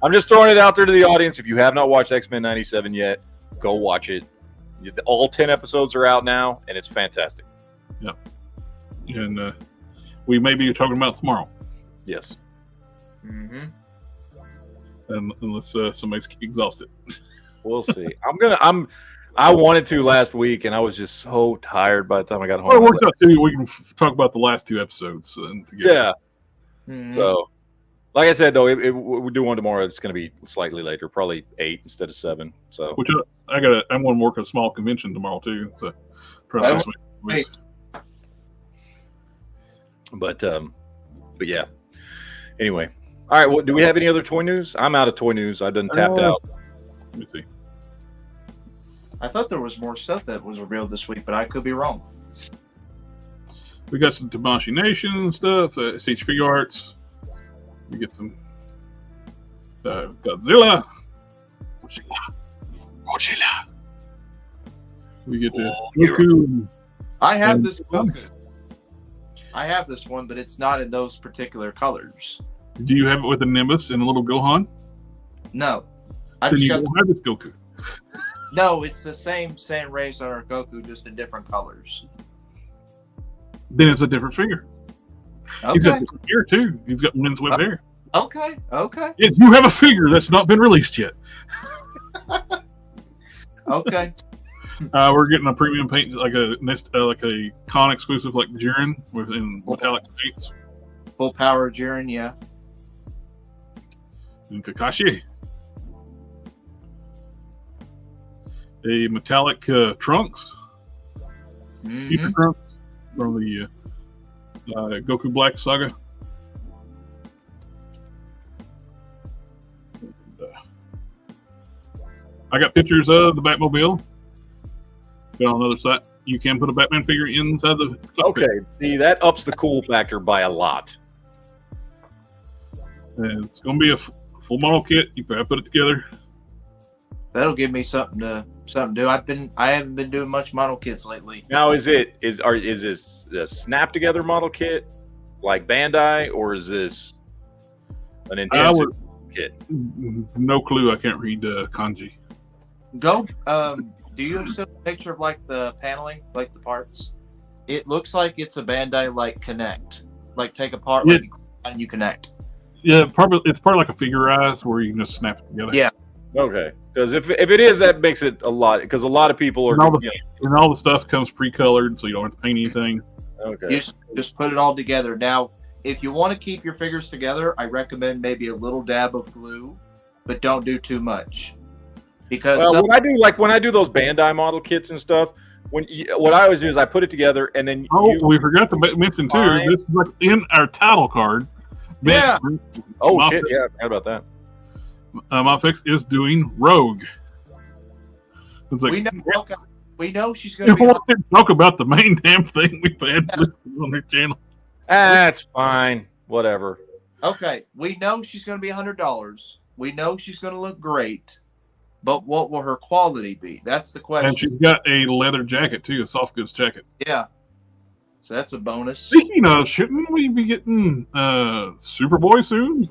I'm just throwing it out there to the audience. If you have not watched X-Men 97 yet, go watch it. All 10 episodes are out now, and it's fantastic. Yep. And we may be talking about it tomorrow. Yes. Mm-hmm. And unless somebody's exhausted. We'll see. I wanted to last week, and I was just so tired by the time I got home. Well, it worked out too. We can talk about the last two episodes together. Yeah. Mm-hmm. So, like I said, though, we do one tomorrow. It's going to be slightly later, probably 8 instead of 7. So, which I'm going to work a small convention tomorrow too. So, but yeah. Anyway, all right. Well, do we have any other toy news? I'm out of toy news. I've done tapped out. Let me see. I thought there was more stuff that was revealed this week, but I could be wrong. We got some Tamashii Nation stuff, SH Figure Arts. We get some Godzilla. We get to Oh, Goku. I have And- this Goku. I have this one, but it's not in those particular colors. Do you have it with a Nimbus and a little Gohan? No. I Then just you got don't have this Goku. no, it's the same race on our Goku, just in different colors. Then it's a different figure. He's got Okay. different hair too. He's got men's web hair. Okay. Okay. Yes, you have a figure that's not been released yet. Okay. We're getting a premium paint, like a con exclusive, like Jiren, within metallic paints. Full power Jiren, yeah. And Kakashi. A metallic Trunks. Future Mhm. Trunks from the Goku Black Saga. And, I got pictures of the Batmobile. Got on another side. You can put a Batman figure inside the cockpit. Okay, see, that ups the cool factor by a lot. And it's going to be a full model kit. You gotta put it together. That'll give me something to do. I haven't been doing much model kits lately. Now, is this a snap together model kit like Bandai, or is this an intensive kit? No clue. I can't read kanji. Go. Do you still have a picture of like the paneling, like the parts? It looks like it's a Bandai like Connect, like take apart like and you connect. Yeah, probably it's probably like a figurized where you can just snap it together. Yeah. Okay, because if it is, that makes it a lot. Because a lot of people are. And all the stuff comes pre-colored, so you don't have to paint anything. Okay. You just put it all together. Now, if you want to keep your figures together, I recommend maybe a little dab of glue, but don't do too much. Because when I do those Bandai model kits and stuff, what I always do is I put it together and then We forgot to mention too. Fine. This is like in our title card. Yeah. oh shit, yeah, I forgot about that. Mofix is doing Rogue. It's like, we know she's you going to be. want to talk about the main damn thing we've had listed on our channel. That's fine, whatever. Okay, we know she's going to be $100. We know she's going to look great, but what will her quality be? That's the question. And she's got a leather jacket too, a soft goods jacket. Yeah, so that's a bonus. Speaking of, shouldn't we be getting Superboy soon?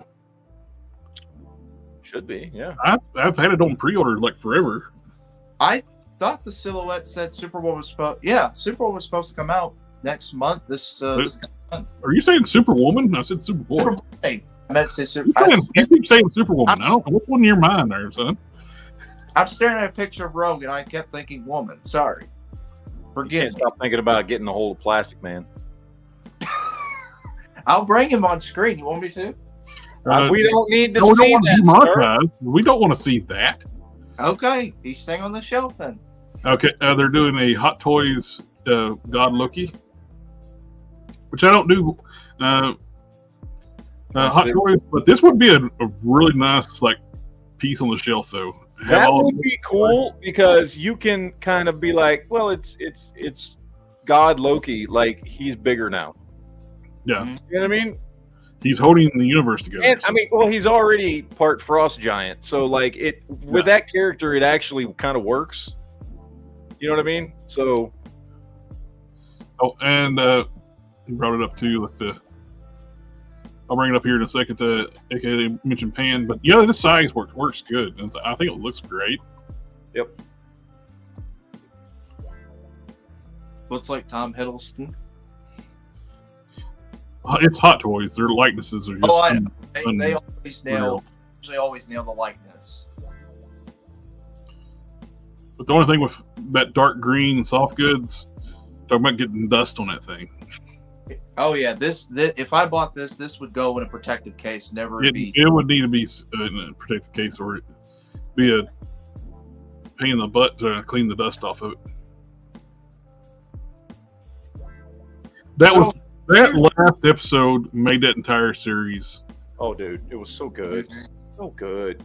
Should be, yeah. I've had it on pre-order like forever. I thought the silhouette said Superboy was Superboy was supposed to come out next month. This month. Are you saying Superwoman? I said Superboy. Superboy. I meant to say You keep saying Superwoman. I don't know what's on your mind there, son. I'm staring at a picture of Rogue and I kept thinking woman. Sorry. Forgive Can't me. stop thinking about getting a hold of Plastic Man. I'll bring him on screen. You want me to? We don't need to No, we don't see want to that, sir. demonetize. We don't want to see that. Okay. He's staying on the shelf then. Okay, they're doing a Hot Toys God Loki, which I don't do Hot Toys, but this would be a really nice like piece on the shelf though. That would be cool because you can kind of be like, well, it's God Loki, like he's bigger now. Yeah, You know what I mean? he's holding the universe together. And I mean, well, he's already part frost giant, so like with that character, it actually kind of works. You know what I mean? So, and he brought it up too, like I'll bring it up here in a second. AKA they mentioned Pan, but yeah, this size works good. And I think it looks great. yep. Looks like Tom Hiddleston. It's Hot Toys. Their likenesses are just. Oh, I know. They always nail the likeness. But the only thing with that dark green soft goods, talking about getting dust on that thing. Oh yeah, this if I bought this would go in a protective case. It would need to be in a protective case, or it be a pain in the butt to clean the dust off of it. That last episode made that entire series. Oh, dude, it was so good, so good.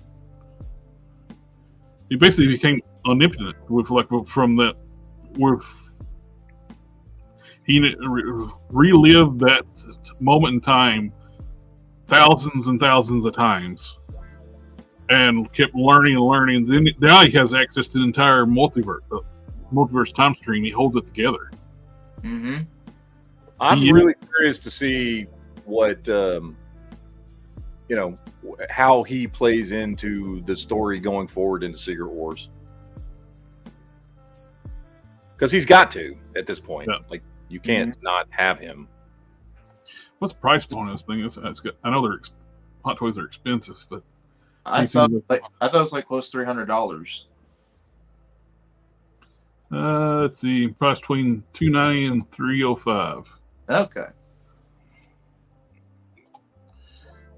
He basically became omnipotent he relived that moment in time thousands and thousands of times and kept learning and learning. Then now he has access to the entire multiverse, multiverse time stream. He holds it together. Mm-hmm. I'm really curious to see what how he plays into the story going forward into Secret Wars, because he's got to at this point. Yeah. Like, you can't not have him. What's the price point on this thing? It's good. I know Hot Toys are expensive, but I thought it was like close to $300. Let's see, price between $290 and $305. Okay.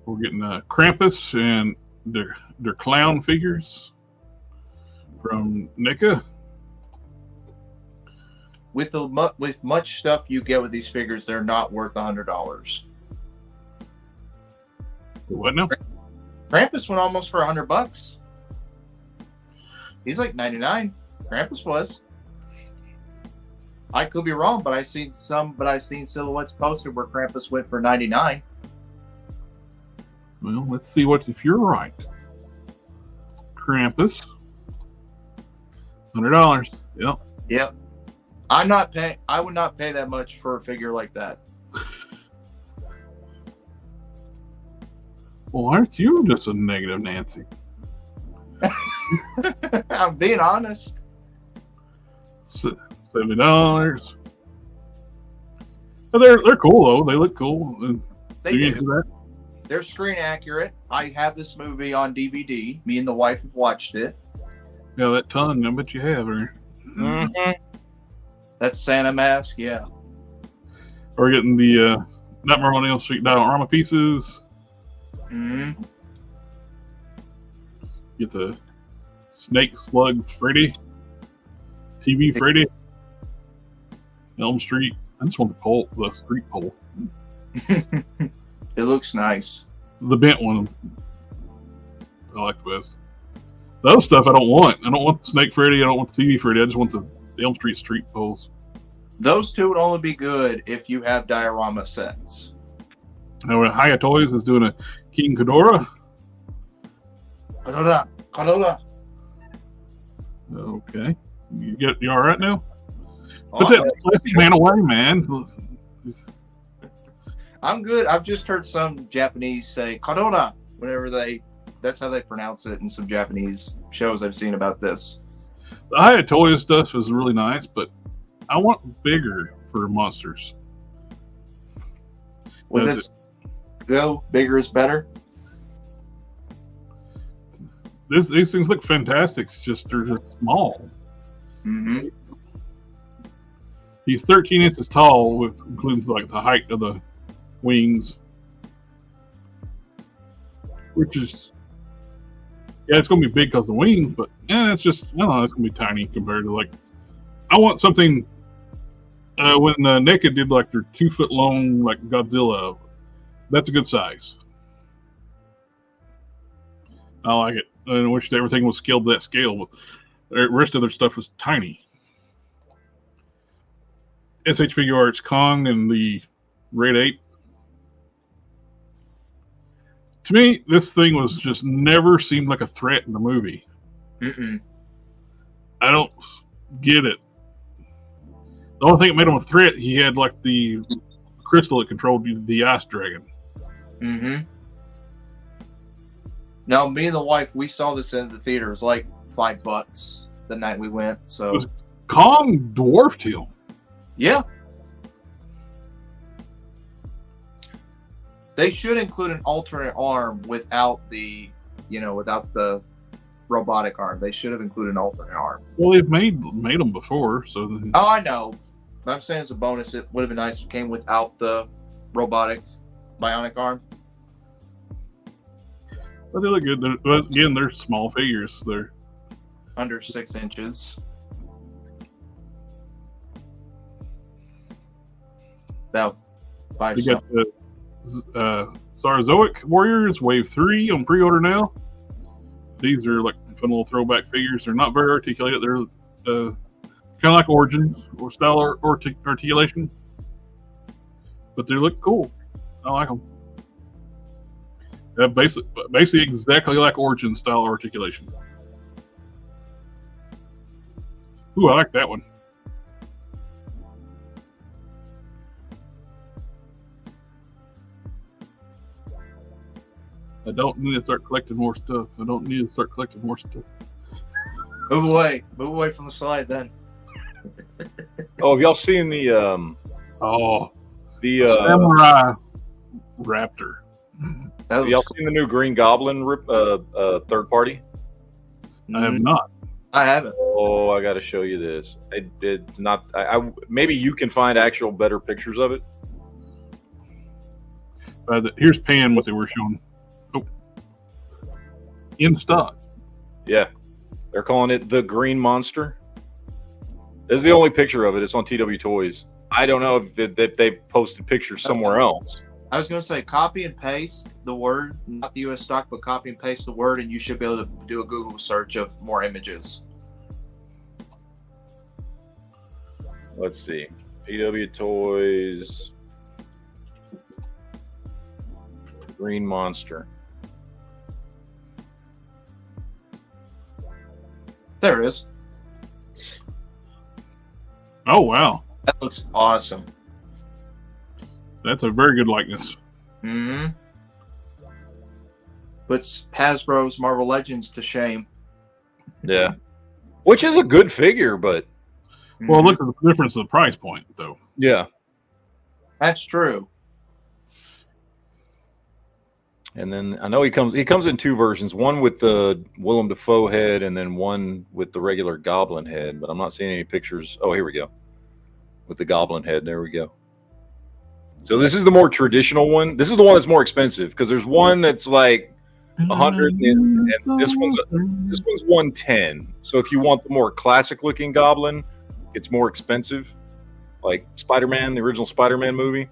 We're getting Krampus and their clown figures from NECA. With much stuff you get with these figures, they're not worth $100. What now? Krampus went almost for $100. He's like 99. Krampus was. I could be wrong, but I've seen silhouettes posted where Krampus went for 99. Well, let's see if you're right. Krampus, $100. Yep. Yep. I would not pay that much for a figure like that. Well, aren't you just a negative Nancy? I'm being honest. $70. But they're cool though. They look cool. They do. They're screen accurate. I have this movie on DVD. Me and the wife have watched it. Yeah, that tongue. I bet you have her. Mm-hmm. That Santa mask, yeah. We're getting the Nightmare on Elm Street diorama pieces. Mm-hmm. Get the Snake Slug Freddy, TV Freddy, Elm Street. I just want the street pole. It looks nice. The bent one, I like the best. The other stuff I don't want. I don't want the Snake Freddy. I don't want the TV Freddy. I just want the Elm Street street poles. Those two would only be good if you have diorama sets. Now, Hiya Toys is doing a King Ghidorah. Ghidorah. Okay. You all right now? Put that plastic man away, man. I'm good. I've just heard some Japanese say Ghidorah whenever that's how they pronounce it in some Japanese shows I've seen about this. The Hiya Toys stuff is really nice, but I want bigger for monsters. Bigger is better? These things look fantastic. They're just small. Mm-hmm. He's 13 inches tall, including like the height of the wings, which is it's going to be big because of the wings, but it's just it's going to be tiny compared to I want something. When NECA did like their 2 foot long like Godzilla, that's a good size. I like it. I wish everything was scaled to that scale, but the rest of their stuff was tiny. SH Figure Arts Kong and the Red Ape. To me, this thing was just never seemed like a threat in the movie. Mm-mm. I don't get it. The only thing that made him a threat, he had like the crystal that controlled the ice dragon. Mm-hmm. Now, me and the wife, we saw this in the theater. It was like $5 the night we went. So Kong dwarfed him. Yeah. They should include an alternate arm without the robotic arm. They should have included an alternate arm. Well, they've made them before, so. Oh, I know. But I'm saying as a bonus, it would have been nice if it came without the robotic bionic arm. But they look good. But again, they're small figures. They're under 6 inches. About 5 We got the Sarzoic Warriors Wave 3 on pre-order now. These are like fun little throwback figures. They're not very articulated. They're kind of like Origins or style articulation, but they look cool. I like them. Basically exactly like Origin style articulation. Ooh, I like that one. I don't need to start collecting more stuff. Move away from the slide then. Oh, have y'all seen the Samurai Raptor? Have y'all seen the new Green Goblin third party? I have not. I haven't. Oh, I got to show you this. It's not. Maybe you can find actual better pictures of it. Here's Pan, what they were showing. Oh, in stock. Yeah, they're calling it the Green Monster. This is the only picture of it. It's on TW Toys. I don't know if they posted pictures somewhere else. I was going to say copy and paste the word, not the US stock, but copy and paste the word, and you should be able to do a Google search of more images. Let's see. TW Toys. Green Monster. There it is. Oh, wow. That looks awesome. That's a very good likeness. Mm-hmm. Puts Hasbro's Marvel Legends to shame. Yeah. Which is a good figure, but... Well, look at the difference of the price point, though. Yeah. That's true. And then I know he comes in two versions, one with the Willem Dafoe head and then one with the regular Goblin head, but I'm not seeing any pictures. Oh, here we go. With the Goblin head. There we go. So this is the more traditional one. This is the one that's more expensive because there's one that's like 100 and this one's 110. So if you want the more classic looking Goblin, it's more expensive. Like Spider-Man, the original Spider-Man movie.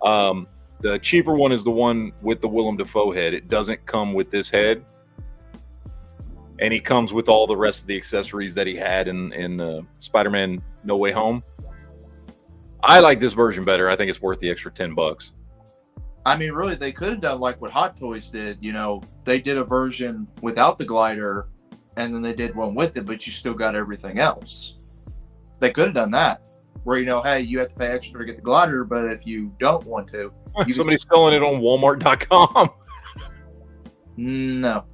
The cheaper one is the one with the Willem Dafoe head. It doesn't come with this head. And he comes with all the rest of the accessories that he had in Spider-Man No Way Home. I like this version better. I think it's worth the extra $10. I mean, really, they could have done like what Hot Toys did. You know, they did a version without the glider, and then they did one with it, but you still got everything else. They could have done that. Where, you know, hey, you have to pay extra to get the glider, but if you don't want to... Somebody's selling it on Walmart.com. No.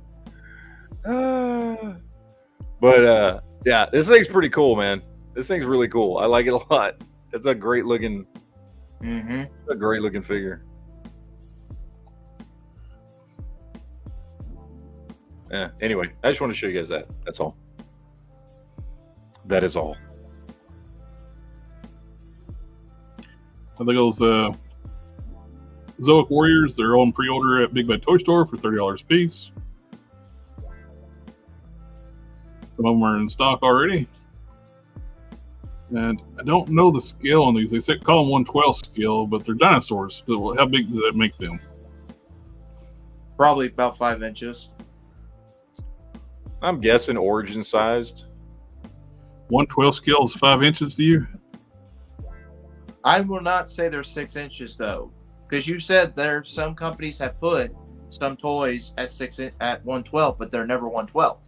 But, yeah, this thing's pretty cool, man. This thing's really cool. I like it a lot. It's a great looking... a great looking figure. Yeah, anyway, I just want to show you guys that. That's all. That is all. I think those Zoic Warriors, they're on pre-order at Big Bad Toy Store for $30 a piece. Some of them are in stock already. And I don't know the scale on these. They say call them 1/12 scale, but they're dinosaurs. So how big does that make them? Probably about 5 inches. I'm guessing origin sized. 1/12 scale is 5 inches to you? I will not say they're 6 inches though, because you said there some companies have put some toys at 1/12, but they're never 1/12. So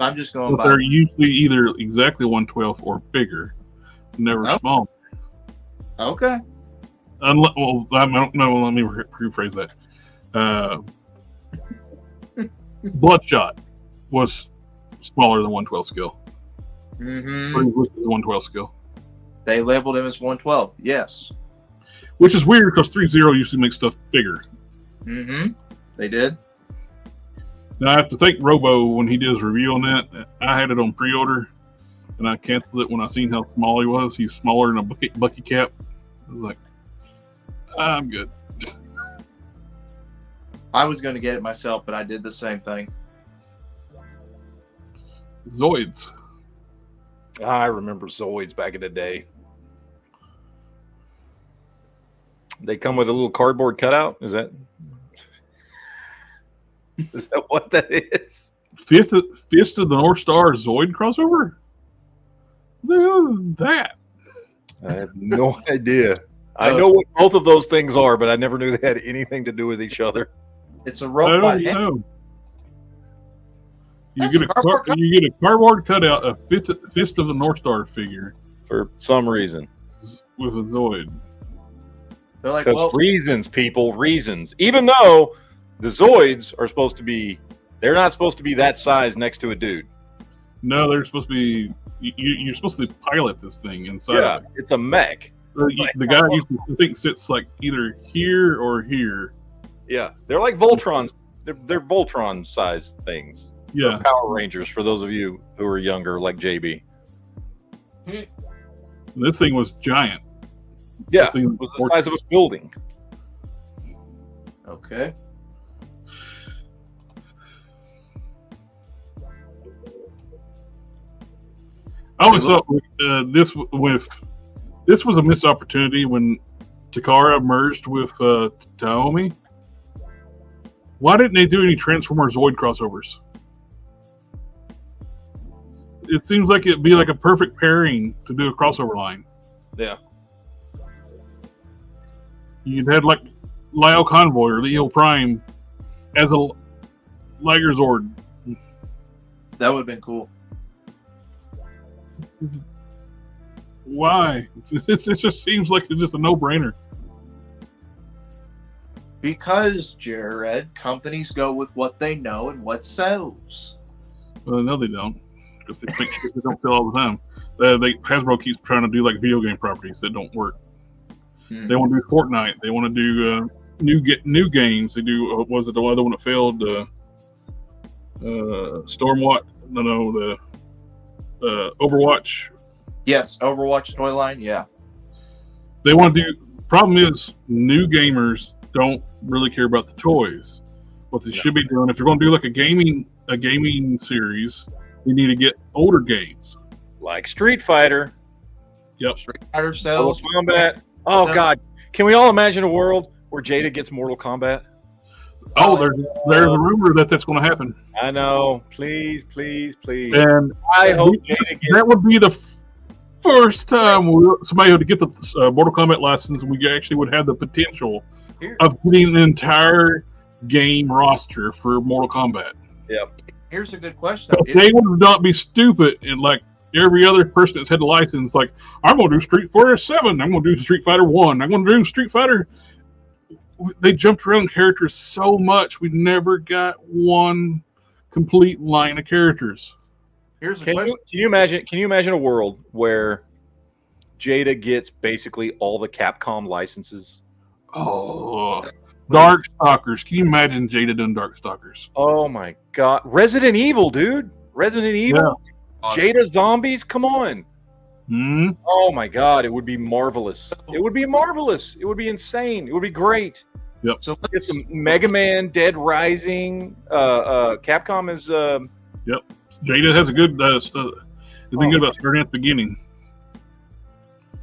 I'm just going by. They're usually either exactly 1/12 or bigger, never small. Okay. Well, I don't know. Let me rephrase that. Bloodshot was smaller than 1/12 scale. Mm-hmm. 1/12 scale. They labeled him as 1/12. Yes. Which is weird because 3.0 usually makes stuff bigger. Mm-hmm. They did. Now I have to thank Robo when he did his review on that. I had it on pre-order, and I canceled it when I seen how small he was. He's smaller than a Bucky cap. I was like, I'm good. I was going to get it myself, but I did the same thing. Zoids. I remember Zoids back in the day. They come with a little cardboard cutout. Is that what that is? Fist of the North Star Zoid crossover? The hell is that? I have no idea. I know what both of those things are, but I never knew they had anything to do with each other. It's a robot. You get a cardboard cutout of Fist of the North Star figure for some reason with a Zoid. They're like, well, reasons, people, reasons. Even though the Zoids are supposed to be, they're not supposed to be that size next to a dude. No, they're supposed to be. You're supposed to pilot this thing inside. Yeah, of it. it's a mech. The guy used to think sits like either here or here. Yeah, they're like Voltrons. They're Voltron-sized things. Yeah, Power Rangers for those of you who are younger, like JB. This thing was giant. Yeah, it was the size of a building. Okay. Oh, so this was a missed opportunity when Takara merged with Taomi. Why didn't they do any Transformer Zoid crossovers? It seems like it'd be like a perfect pairing to do a crossover line. Yeah. You'd had like Lyle Convoy or Leo Prime as a Liger Zord. That would have been cool. Why? It just seems like it's just a no-brainer. Because, Jared, companies go with what they know and what sells. Well, no, they don't. Because they think shit they don't sell all the time. Hasbro keeps trying to do like video game properties that don't work. They want to do Fortnite. They want to do new games. They do. Was it the other one that failed? Stormwatch? No, the Overwatch. Yes, Overwatch toy line. Yeah. They want to do. Problem is, new gamers don't really care about the toys. What they should be doing, if you're going to do like a gaming series, you need to get older games like Street Fighter. Yep. Street Fighter sells. Mortal Kombat. Oh God, can we all imagine a world where Jada gets Mortal Kombat? Oh, there's a rumor that that's going to happen. I know. Please, please, please. And I hope Jada gets. That would be the first time somebody had to get the Mortal Kombat license, and we actually would have the potential of getting an entire game roster for Mortal Kombat. Yep. Here's a good question. They would not be stupid and like every other person that's had the license, like, I'm going to do Street Fighter 7, I'm going to do Street Fighter 1, I'm going to do Street Fighter. They jumped around characters so much, we never got one complete line of characters. Here's a question. Can you imagine a world where Jada gets basically all the Capcom licenses? Oh, Darkstalkers. Can you imagine Jada doing Darkstalkers? Oh my God. Resident Evil, dude. Resident Evil. Yeah. Awesome. Jada Zombies, come on. Oh my God, it would be marvelous. It would be marvelous. It would be insane. It would be great. Yep. So let's get some Mega Man, Dead Rising. Capcom is. Yep. Jada has a good. It's been good about starting at the beginning.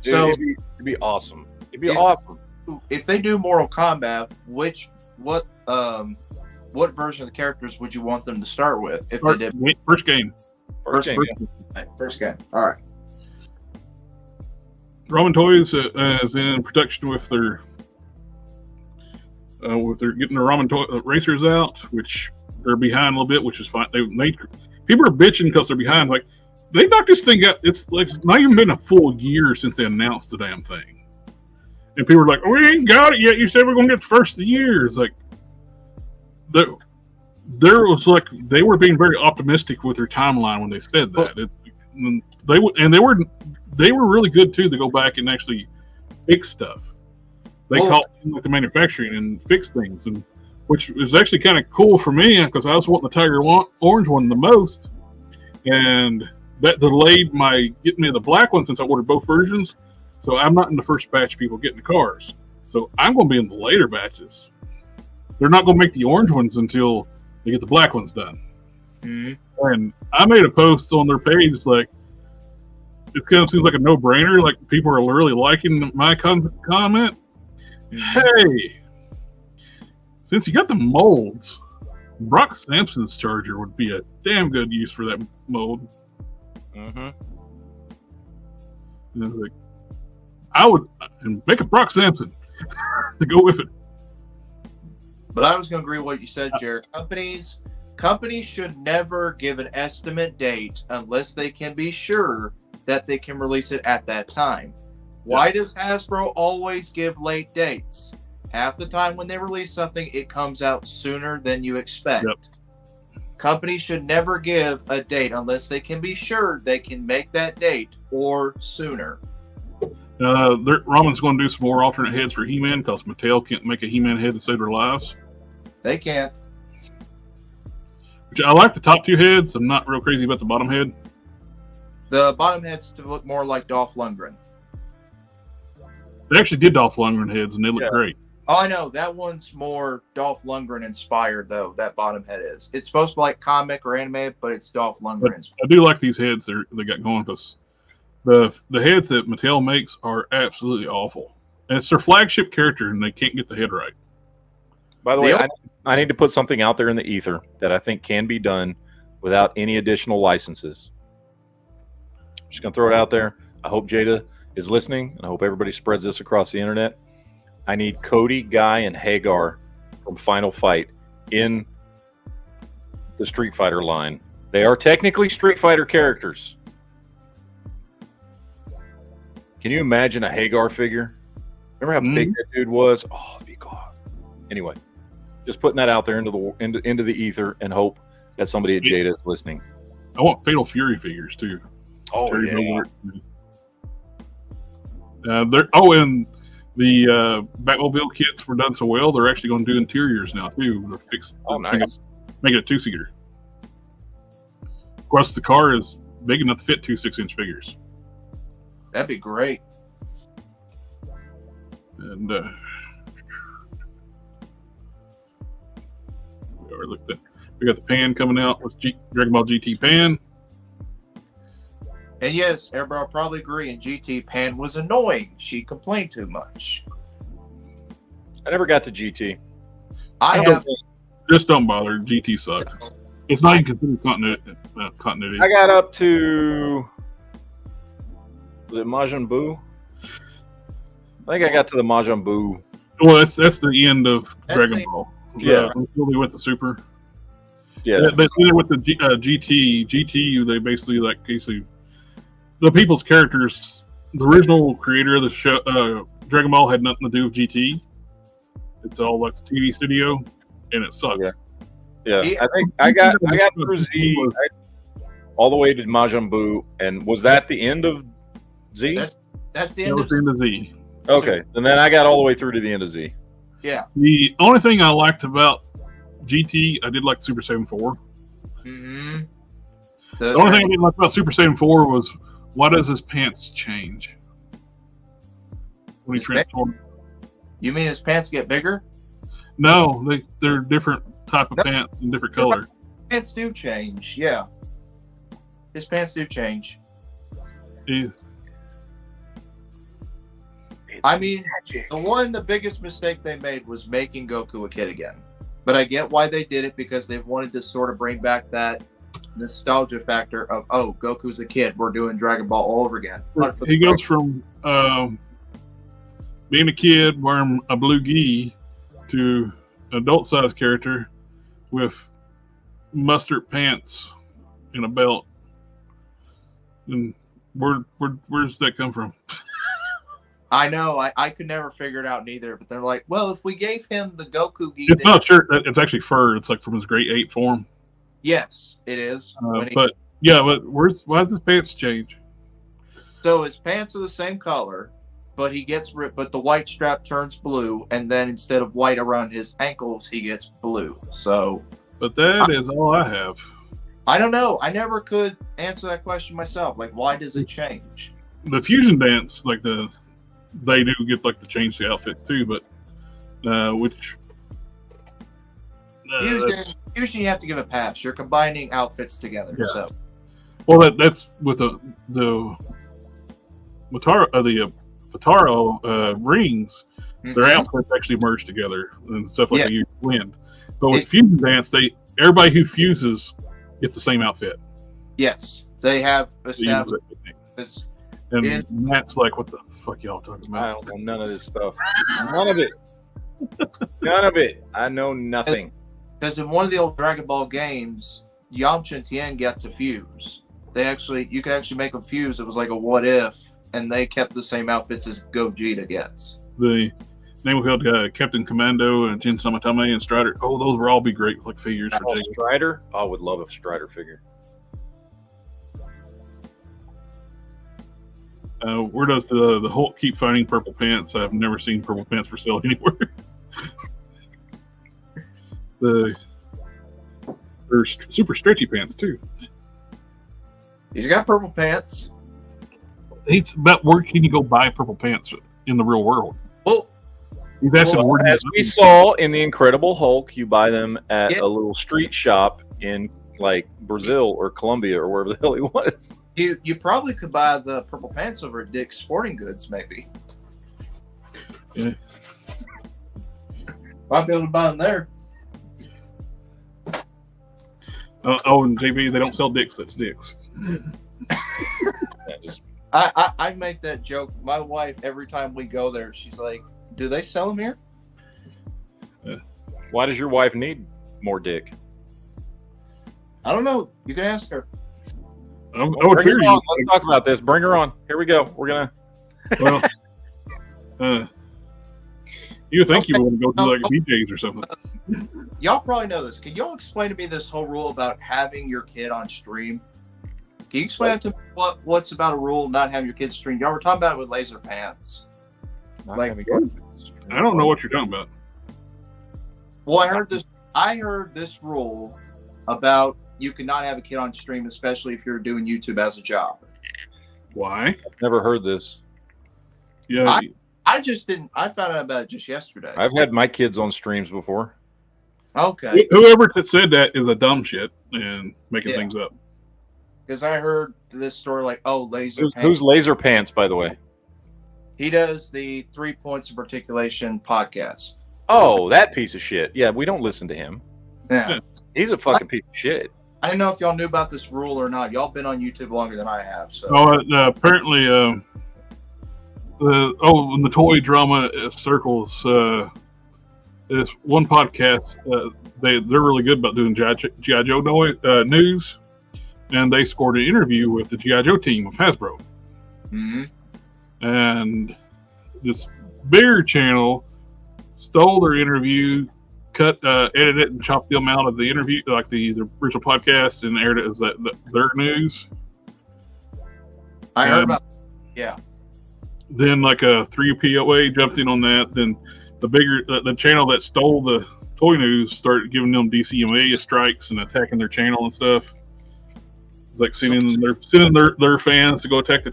So it'd be awesome. It'd be awesome. If they do Mortal Kombat, what version of the characters would you want them to start with? If they did first game. First game. All right. Ramen Toys is in production with their getting their Ramen Toy racers out, which they're behind a little bit, which is fine. People are bitching because they're behind. Like, they knocked this thing out. It's like it's not even been a full year since they announced the damn thing, and people are like, "Oh, we ain't got it yet. You said we're gonna get the first of the year." It's like there was like they were being very optimistic with their timeline when they said that. They were really good too to go back and actually fix stuff. They caught like the manufacturing and fix things, and which is actually kind of cool for me because I was wanting the Tiger Orange one the most, and that delayed my getting me the black one since I ordered both versions. So I'm not in the first batch of people getting the cars. So I'm going to be in the later batches. They're not going to make the orange ones until they get the black ones done. Mm-hmm. And I made a post on their page like, it kind of seems like a no-brainer. Like, people are really liking my comment. Mm-hmm. Hey, since you got the molds, Brock Sampson's Charger would be a damn good use for that mold. Mm-hmm. And I was like, I would make a Brock Sampson to go with it. But I was going to agree with what you said, Jared. Companies Companies should never give an estimate date unless they can be sure that they can release it at that time. Why does Hasbro always give late dates? Half the time when they release something, it comes out sooner than you expect. Companies should never give a date unless they can be sure they can make that date or sooner. Ramon's going to do some more alternate heads for He-Man because Mattel can't make a He-Man head to save their lives. They can't. Which I like the top two heads. I'm not real crazy about the bottom head. The bottom heads to look more like Dolph Lundgren. They actually did Dolph Lundgren heads, and they look great. Oh, I know. That one's more Dolph Lundgren inspired, though. That bottom head is. It's supposed to be like comic or anime, but it's Dolph Lundgren inspired. I do like these heads they got going because the heads that Mattel makes are absolutely awful. And it's their flagship character, and they can't get the head right. By the way, I need to put something out there in the ether that I think can be done without any additional licenses. I'm just going to throw it out there. I hope Jada is listening, and I hope everybody spreads this across the internet. I need Cody, Guy, and Hagar from Final Fight in the Street Fighter line. They are technically Street Fighter characters. Can you imagine a Hagar figure? Remember how big that dude was? Oh, it'd be God. Anyway, just putting that out there into the ether and hope that somebody at Jada is listening. I want Fatal Fury figures too. Oh, yeah. And the Batmobile kits were done so well, they're actually going to do interiors now too. They're fixed. Oh, nice. Make it a two-seater. Of course, the car is big enough to fit two 6-inch figures. That'd be great. And we got the Pan coming out with Dragon Ball GT Pan. And yes, everybody will probably agree, and GT Pan was annoying. She complained too much. I never got to GT. Just don't bother. GT sucks. It's not even considered continuity. I got up to... Was it Majin Buu? I think I got to the Majin Buu. Well, that's the end of Dragon Ball. Yeah. Until they went to Super. Yeah. They did it with the GT. GT, they basically the people's characters. The original creator of the show, Dragon Ball, had nothing to do with GT. It's all like TV studio, and it sucked. Yeah. I think I got through Z all the way to Majin Buu, and was that the end of Z? That's the end of Z. Okay, and then I got all the way through to the end of Z. Yeah. The only thing I liked about GT, I did like Super Saiyan 4. Mm-hmm. The only thing I didn't like about Super Saiyan 4 was, why does his pants change when he transforms? You mean his pants get bigger? No, they're different type of pants and different color. Pants do change, yeah. His pants do change. I mean, the biggest mistake they made was making Goku a kid again. But I get why they did it, because they wanted to sort of bring back that nostalgia factor of, oh, Goku's a kid, we're doing Dragon Ball all over again. He goes from being a kid wearing a blue gi to an adult-sized character with mustard pants and a belt. And where's that come from? I know. I could never figure it out neither. But they're like, well, if we gave him the Goku gi... It's not a shirt. It's actually fur. It's like from his Great 8 form. Yes, it is. But why does his pants change? So his pants are the same color, but but the white strap turns blue, and then instead of white around his ankles, he gets blue. So... But that is all I have. I don't know. I never could answer that question myself. Like, why does it change? The fusion dance, they do get to change the outfits too, but fusion you have to give a pass. You're combining outfits together. Yeah. So, well, that's with the Futaro rings. Mm-hmm. Their outfits actually merge together and stuff like you blend. But with fusion dance, everybody who fuses gets the same outfit. Yes, they have established this. And Matt's like, what the fuck y'all talking about? I don't know none of this stuff. None of it. None of it. I know nothing. Because in one of the old Dragon Ball games, Yamcha and Tien got to fuse. You could actually make them fuse. It was like a what if, and they kept the same outfits as Gogeta gets. The name we held Captain Commando and Jin Samatame and Strider. Oh, those would all be great like figures for taking. Strider? I would love a Strider figure. Where does the Hulk keep finding purple pants? I've never seen purple pants for sale anywhere. They're super stretchy pants too. He's got purple pants. It's about where can you go buy purple pants in the real world? Well, as we saw in the Incredible Hulk, you buy them at a little street shop in like Brazil or Colombia or wherever the hell he was. You probably could buy the purple pants over at Dick's Sporting Goods, maybe. Yeah. Might be able to buy them there. And JB, they don't sell Dick's. That's Dick's. I make that joke. My wife, every time we go there, she's like, "Do they sell them here?" Why does your wife need more dick? I don't know. You can ask her. Let's talk about this. Bring her on. Here we go. We're gonna. Well, you think you want to go to like BJ's or something? Y'all probably know this. Can y'all explain to me this whole rule about having your kid on stream? Can you explain to me what's about a rule not having your kid stream? Y'all were talking about it with Laser Pants. I don't know what you're talking about. Well, I heard this rule about you cannot have a kid on stream, especially if you're doing YouTube as a job. Why? I've never heard this. Yeah. I just didn't. I found out about it just yesterday. I've had my kids on streams before. Okay. Whoever said that is a dumb shit and making things up. Because I heard this story like, Laser Pants. Who's Laser Pants, by the way? He does the 3 Points of Articulation podcast. Oh, that piece of shit. Yeah, we don't listen to him. Yeah. He's a fucking piece of shit. I don't know if y'all knew about this rule or not. Y'all been on YouTube longer than I have. So. Apparently, in the toy drama circles, there's one podcast. They're really good about doing G.I. Joe news, and they scored an interview with the G.I. Joe team of Hasbro. Mm-hmm. And this bigger channel stole their interview, edited it, and chopped them out of the interview, like the original podcast, and aired it as their news. I heard about. Yeah. Then, like a 3POA jumped in on that. Then the channel that stole the toy news started giving them DCMA strikes and attacking their channel and stuff. It's like sending their fans to go attack their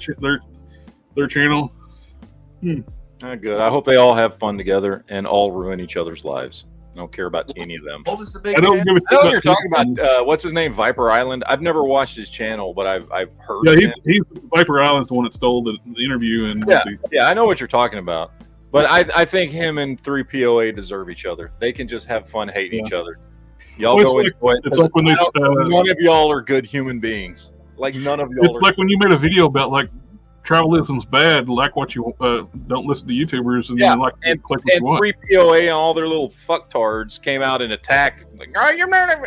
channel. Good. I hope they all have fun together and all ruin each other's lives. I don't care about any of them. What was the big? I don't give a shit. You're talking about what's his name, Viper Island. I've never watched his channel, but I've heard. Yeah, he's Viper Island's the one that stole the interview. And yeah, I know what you're talking about. But I think him and 3POA deserve each other. They can just have fun hating each other. Y'all go enjoy it. It's like when none of y'all are good human beings. Like none of y'all. It's like when you made a video about like travelism's bad. Like what you don't listen to YouTubers and then click what you want. 3POA and all their little fucktards came out and attacked. Like, all right, you're not.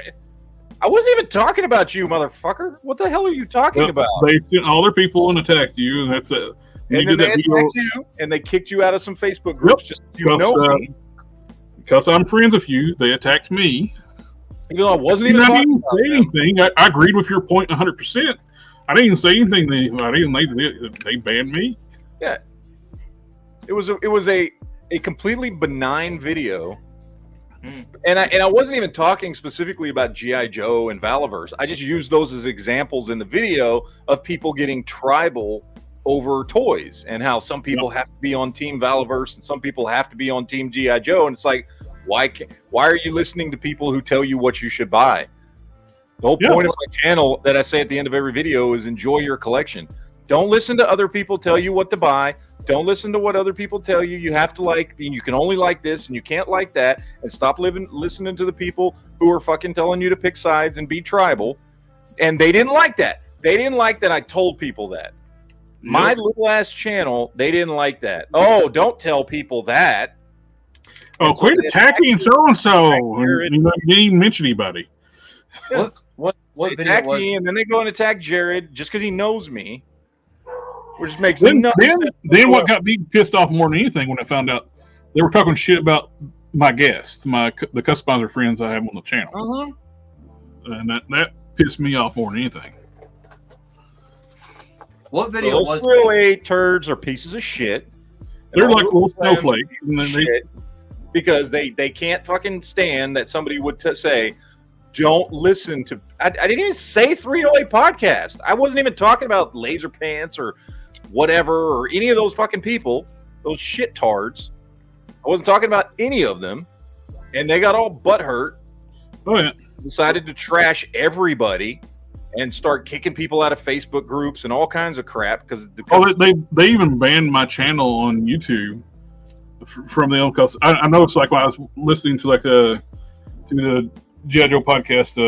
I wasn't even talking about you, motherfucker. What the hell are you talking about? They sent all their people and attacked you, and that's it. And then they attacked you, and they kicked you out of some Facebook groups just because I'm friends with you. They attacked me. Even though I wasn't even talking about say anything. I agreed with your point 100%. I didn't even say anything. They banned me. Yeah, it was a completely benign video, and I wasn't even talking specifically about G.I. Joe and Valaverse. I just used those as examples in the video of people getting tribal over toys and how some people have to be on Team Valaverse and some people have to be on Team G.I. Joe, and it's like, why are you listening to people who tell you what you should buy? The whole point of my channel that I say at the end of every video is enjoy your collection. Don't listen to other people tell you what to buy. Don't listen to what other people tell you. You have to like, you can only like this and you can't like that, and stop listening to the people who are fucking telling you to pick sides and be tribal. And they didn't like that. They didn't like that I told people that. My little ass channel, they didn't like that. Oh, don't tell people that. Oh, quit attacking so and so. You didn't even mention anybody. Yeah. What They video attack was? me, and then they go and attack Jared just because he knows me, which makes Then no then what got me pissed off more than anything when I found out they were talking shit about my guests, the customizer friends I have on the channel, and that pissed me off more than anything. What video those was? 308 turds are pieces of shit. They're And all like those little friends snowflakes, are and then shit because they can't fucking stand that somebody would say, don't listen to. I didn't even say 308 podcast. I wasn't even talking about Laser Pants or whatever or any of those fucking people, those shit tards. I wasn't talking about any of them, and they got all butthurt. Oh yeah, Decided to trash everybody and start kicking people out of Facebook groups and all kinds of crap because they even banned my channel on YouTube from them because I know it's like when I was listening to to the G.I. Joe podcast,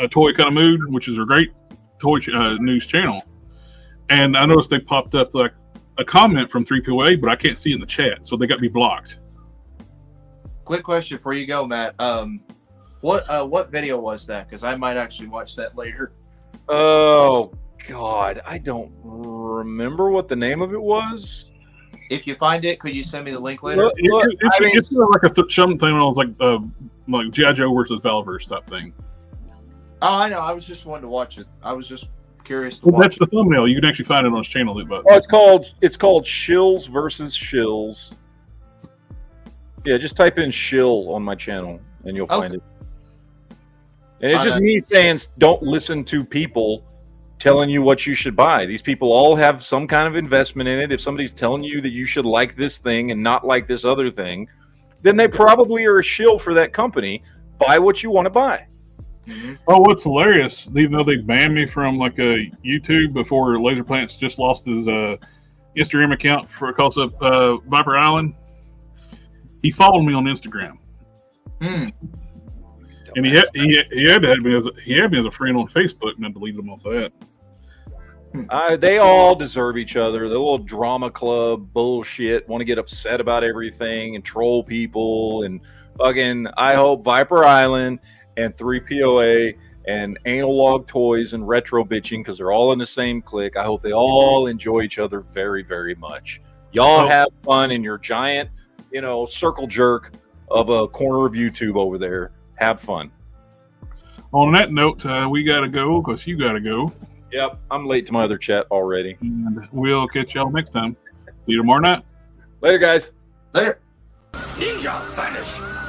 a Toy Kind of Mood, which is a great toy news channel, and I noticed they popped up like a comment from 3POA, but I can't see it in the chat, so they got me blocked. Quick question before you go, Matt. What video was that? Because I might actually watch that later. Oh God, I don't remember what the name of it was. If you find it, could you send me the link later? It's like something when I was like G.I. Joe versus Valverse type thing. Oh, I know. I was just wanting to watch it. I was just curious to Well, watch that's the thumbnail. You can actually find it on his channel. But it's called Shills versus Shills. Yeah, just type in Shill on my channel and you'll find it. And it's just me saying, don't listen to people telling you what you should buy. These people all have some kind of investment in it. If somebody's telling you that you should like this thing and not like this other thing, then they probably are a shill for that company. Buy what you want to buy. Mm-hmm. Oh, what's hilarious, even though they banned me from a YouTube before Laser Plants just lost his Instagram account because of Viper Island, he followed me on Instagram. And he had me as a friend on Facebook, and I deleted him off that. They all deserve each other. The little drama club bullshit, want to get upset about everything and troll people and fucking. I hope Viper Island and 3POA and Analog Toys and Retro Bitching, because they're all in the same clique, I hope they all enjoy each other very, very much. Y'all have fun in your giant, circle jerk of a corner of YouTube over there. Have fun. On that note, we got to go because you got to go. Yep, I'm late to my other chat already. And we'll catch y'all next time. See you tomorrow night. Later, guys. Later. Ninja vanish.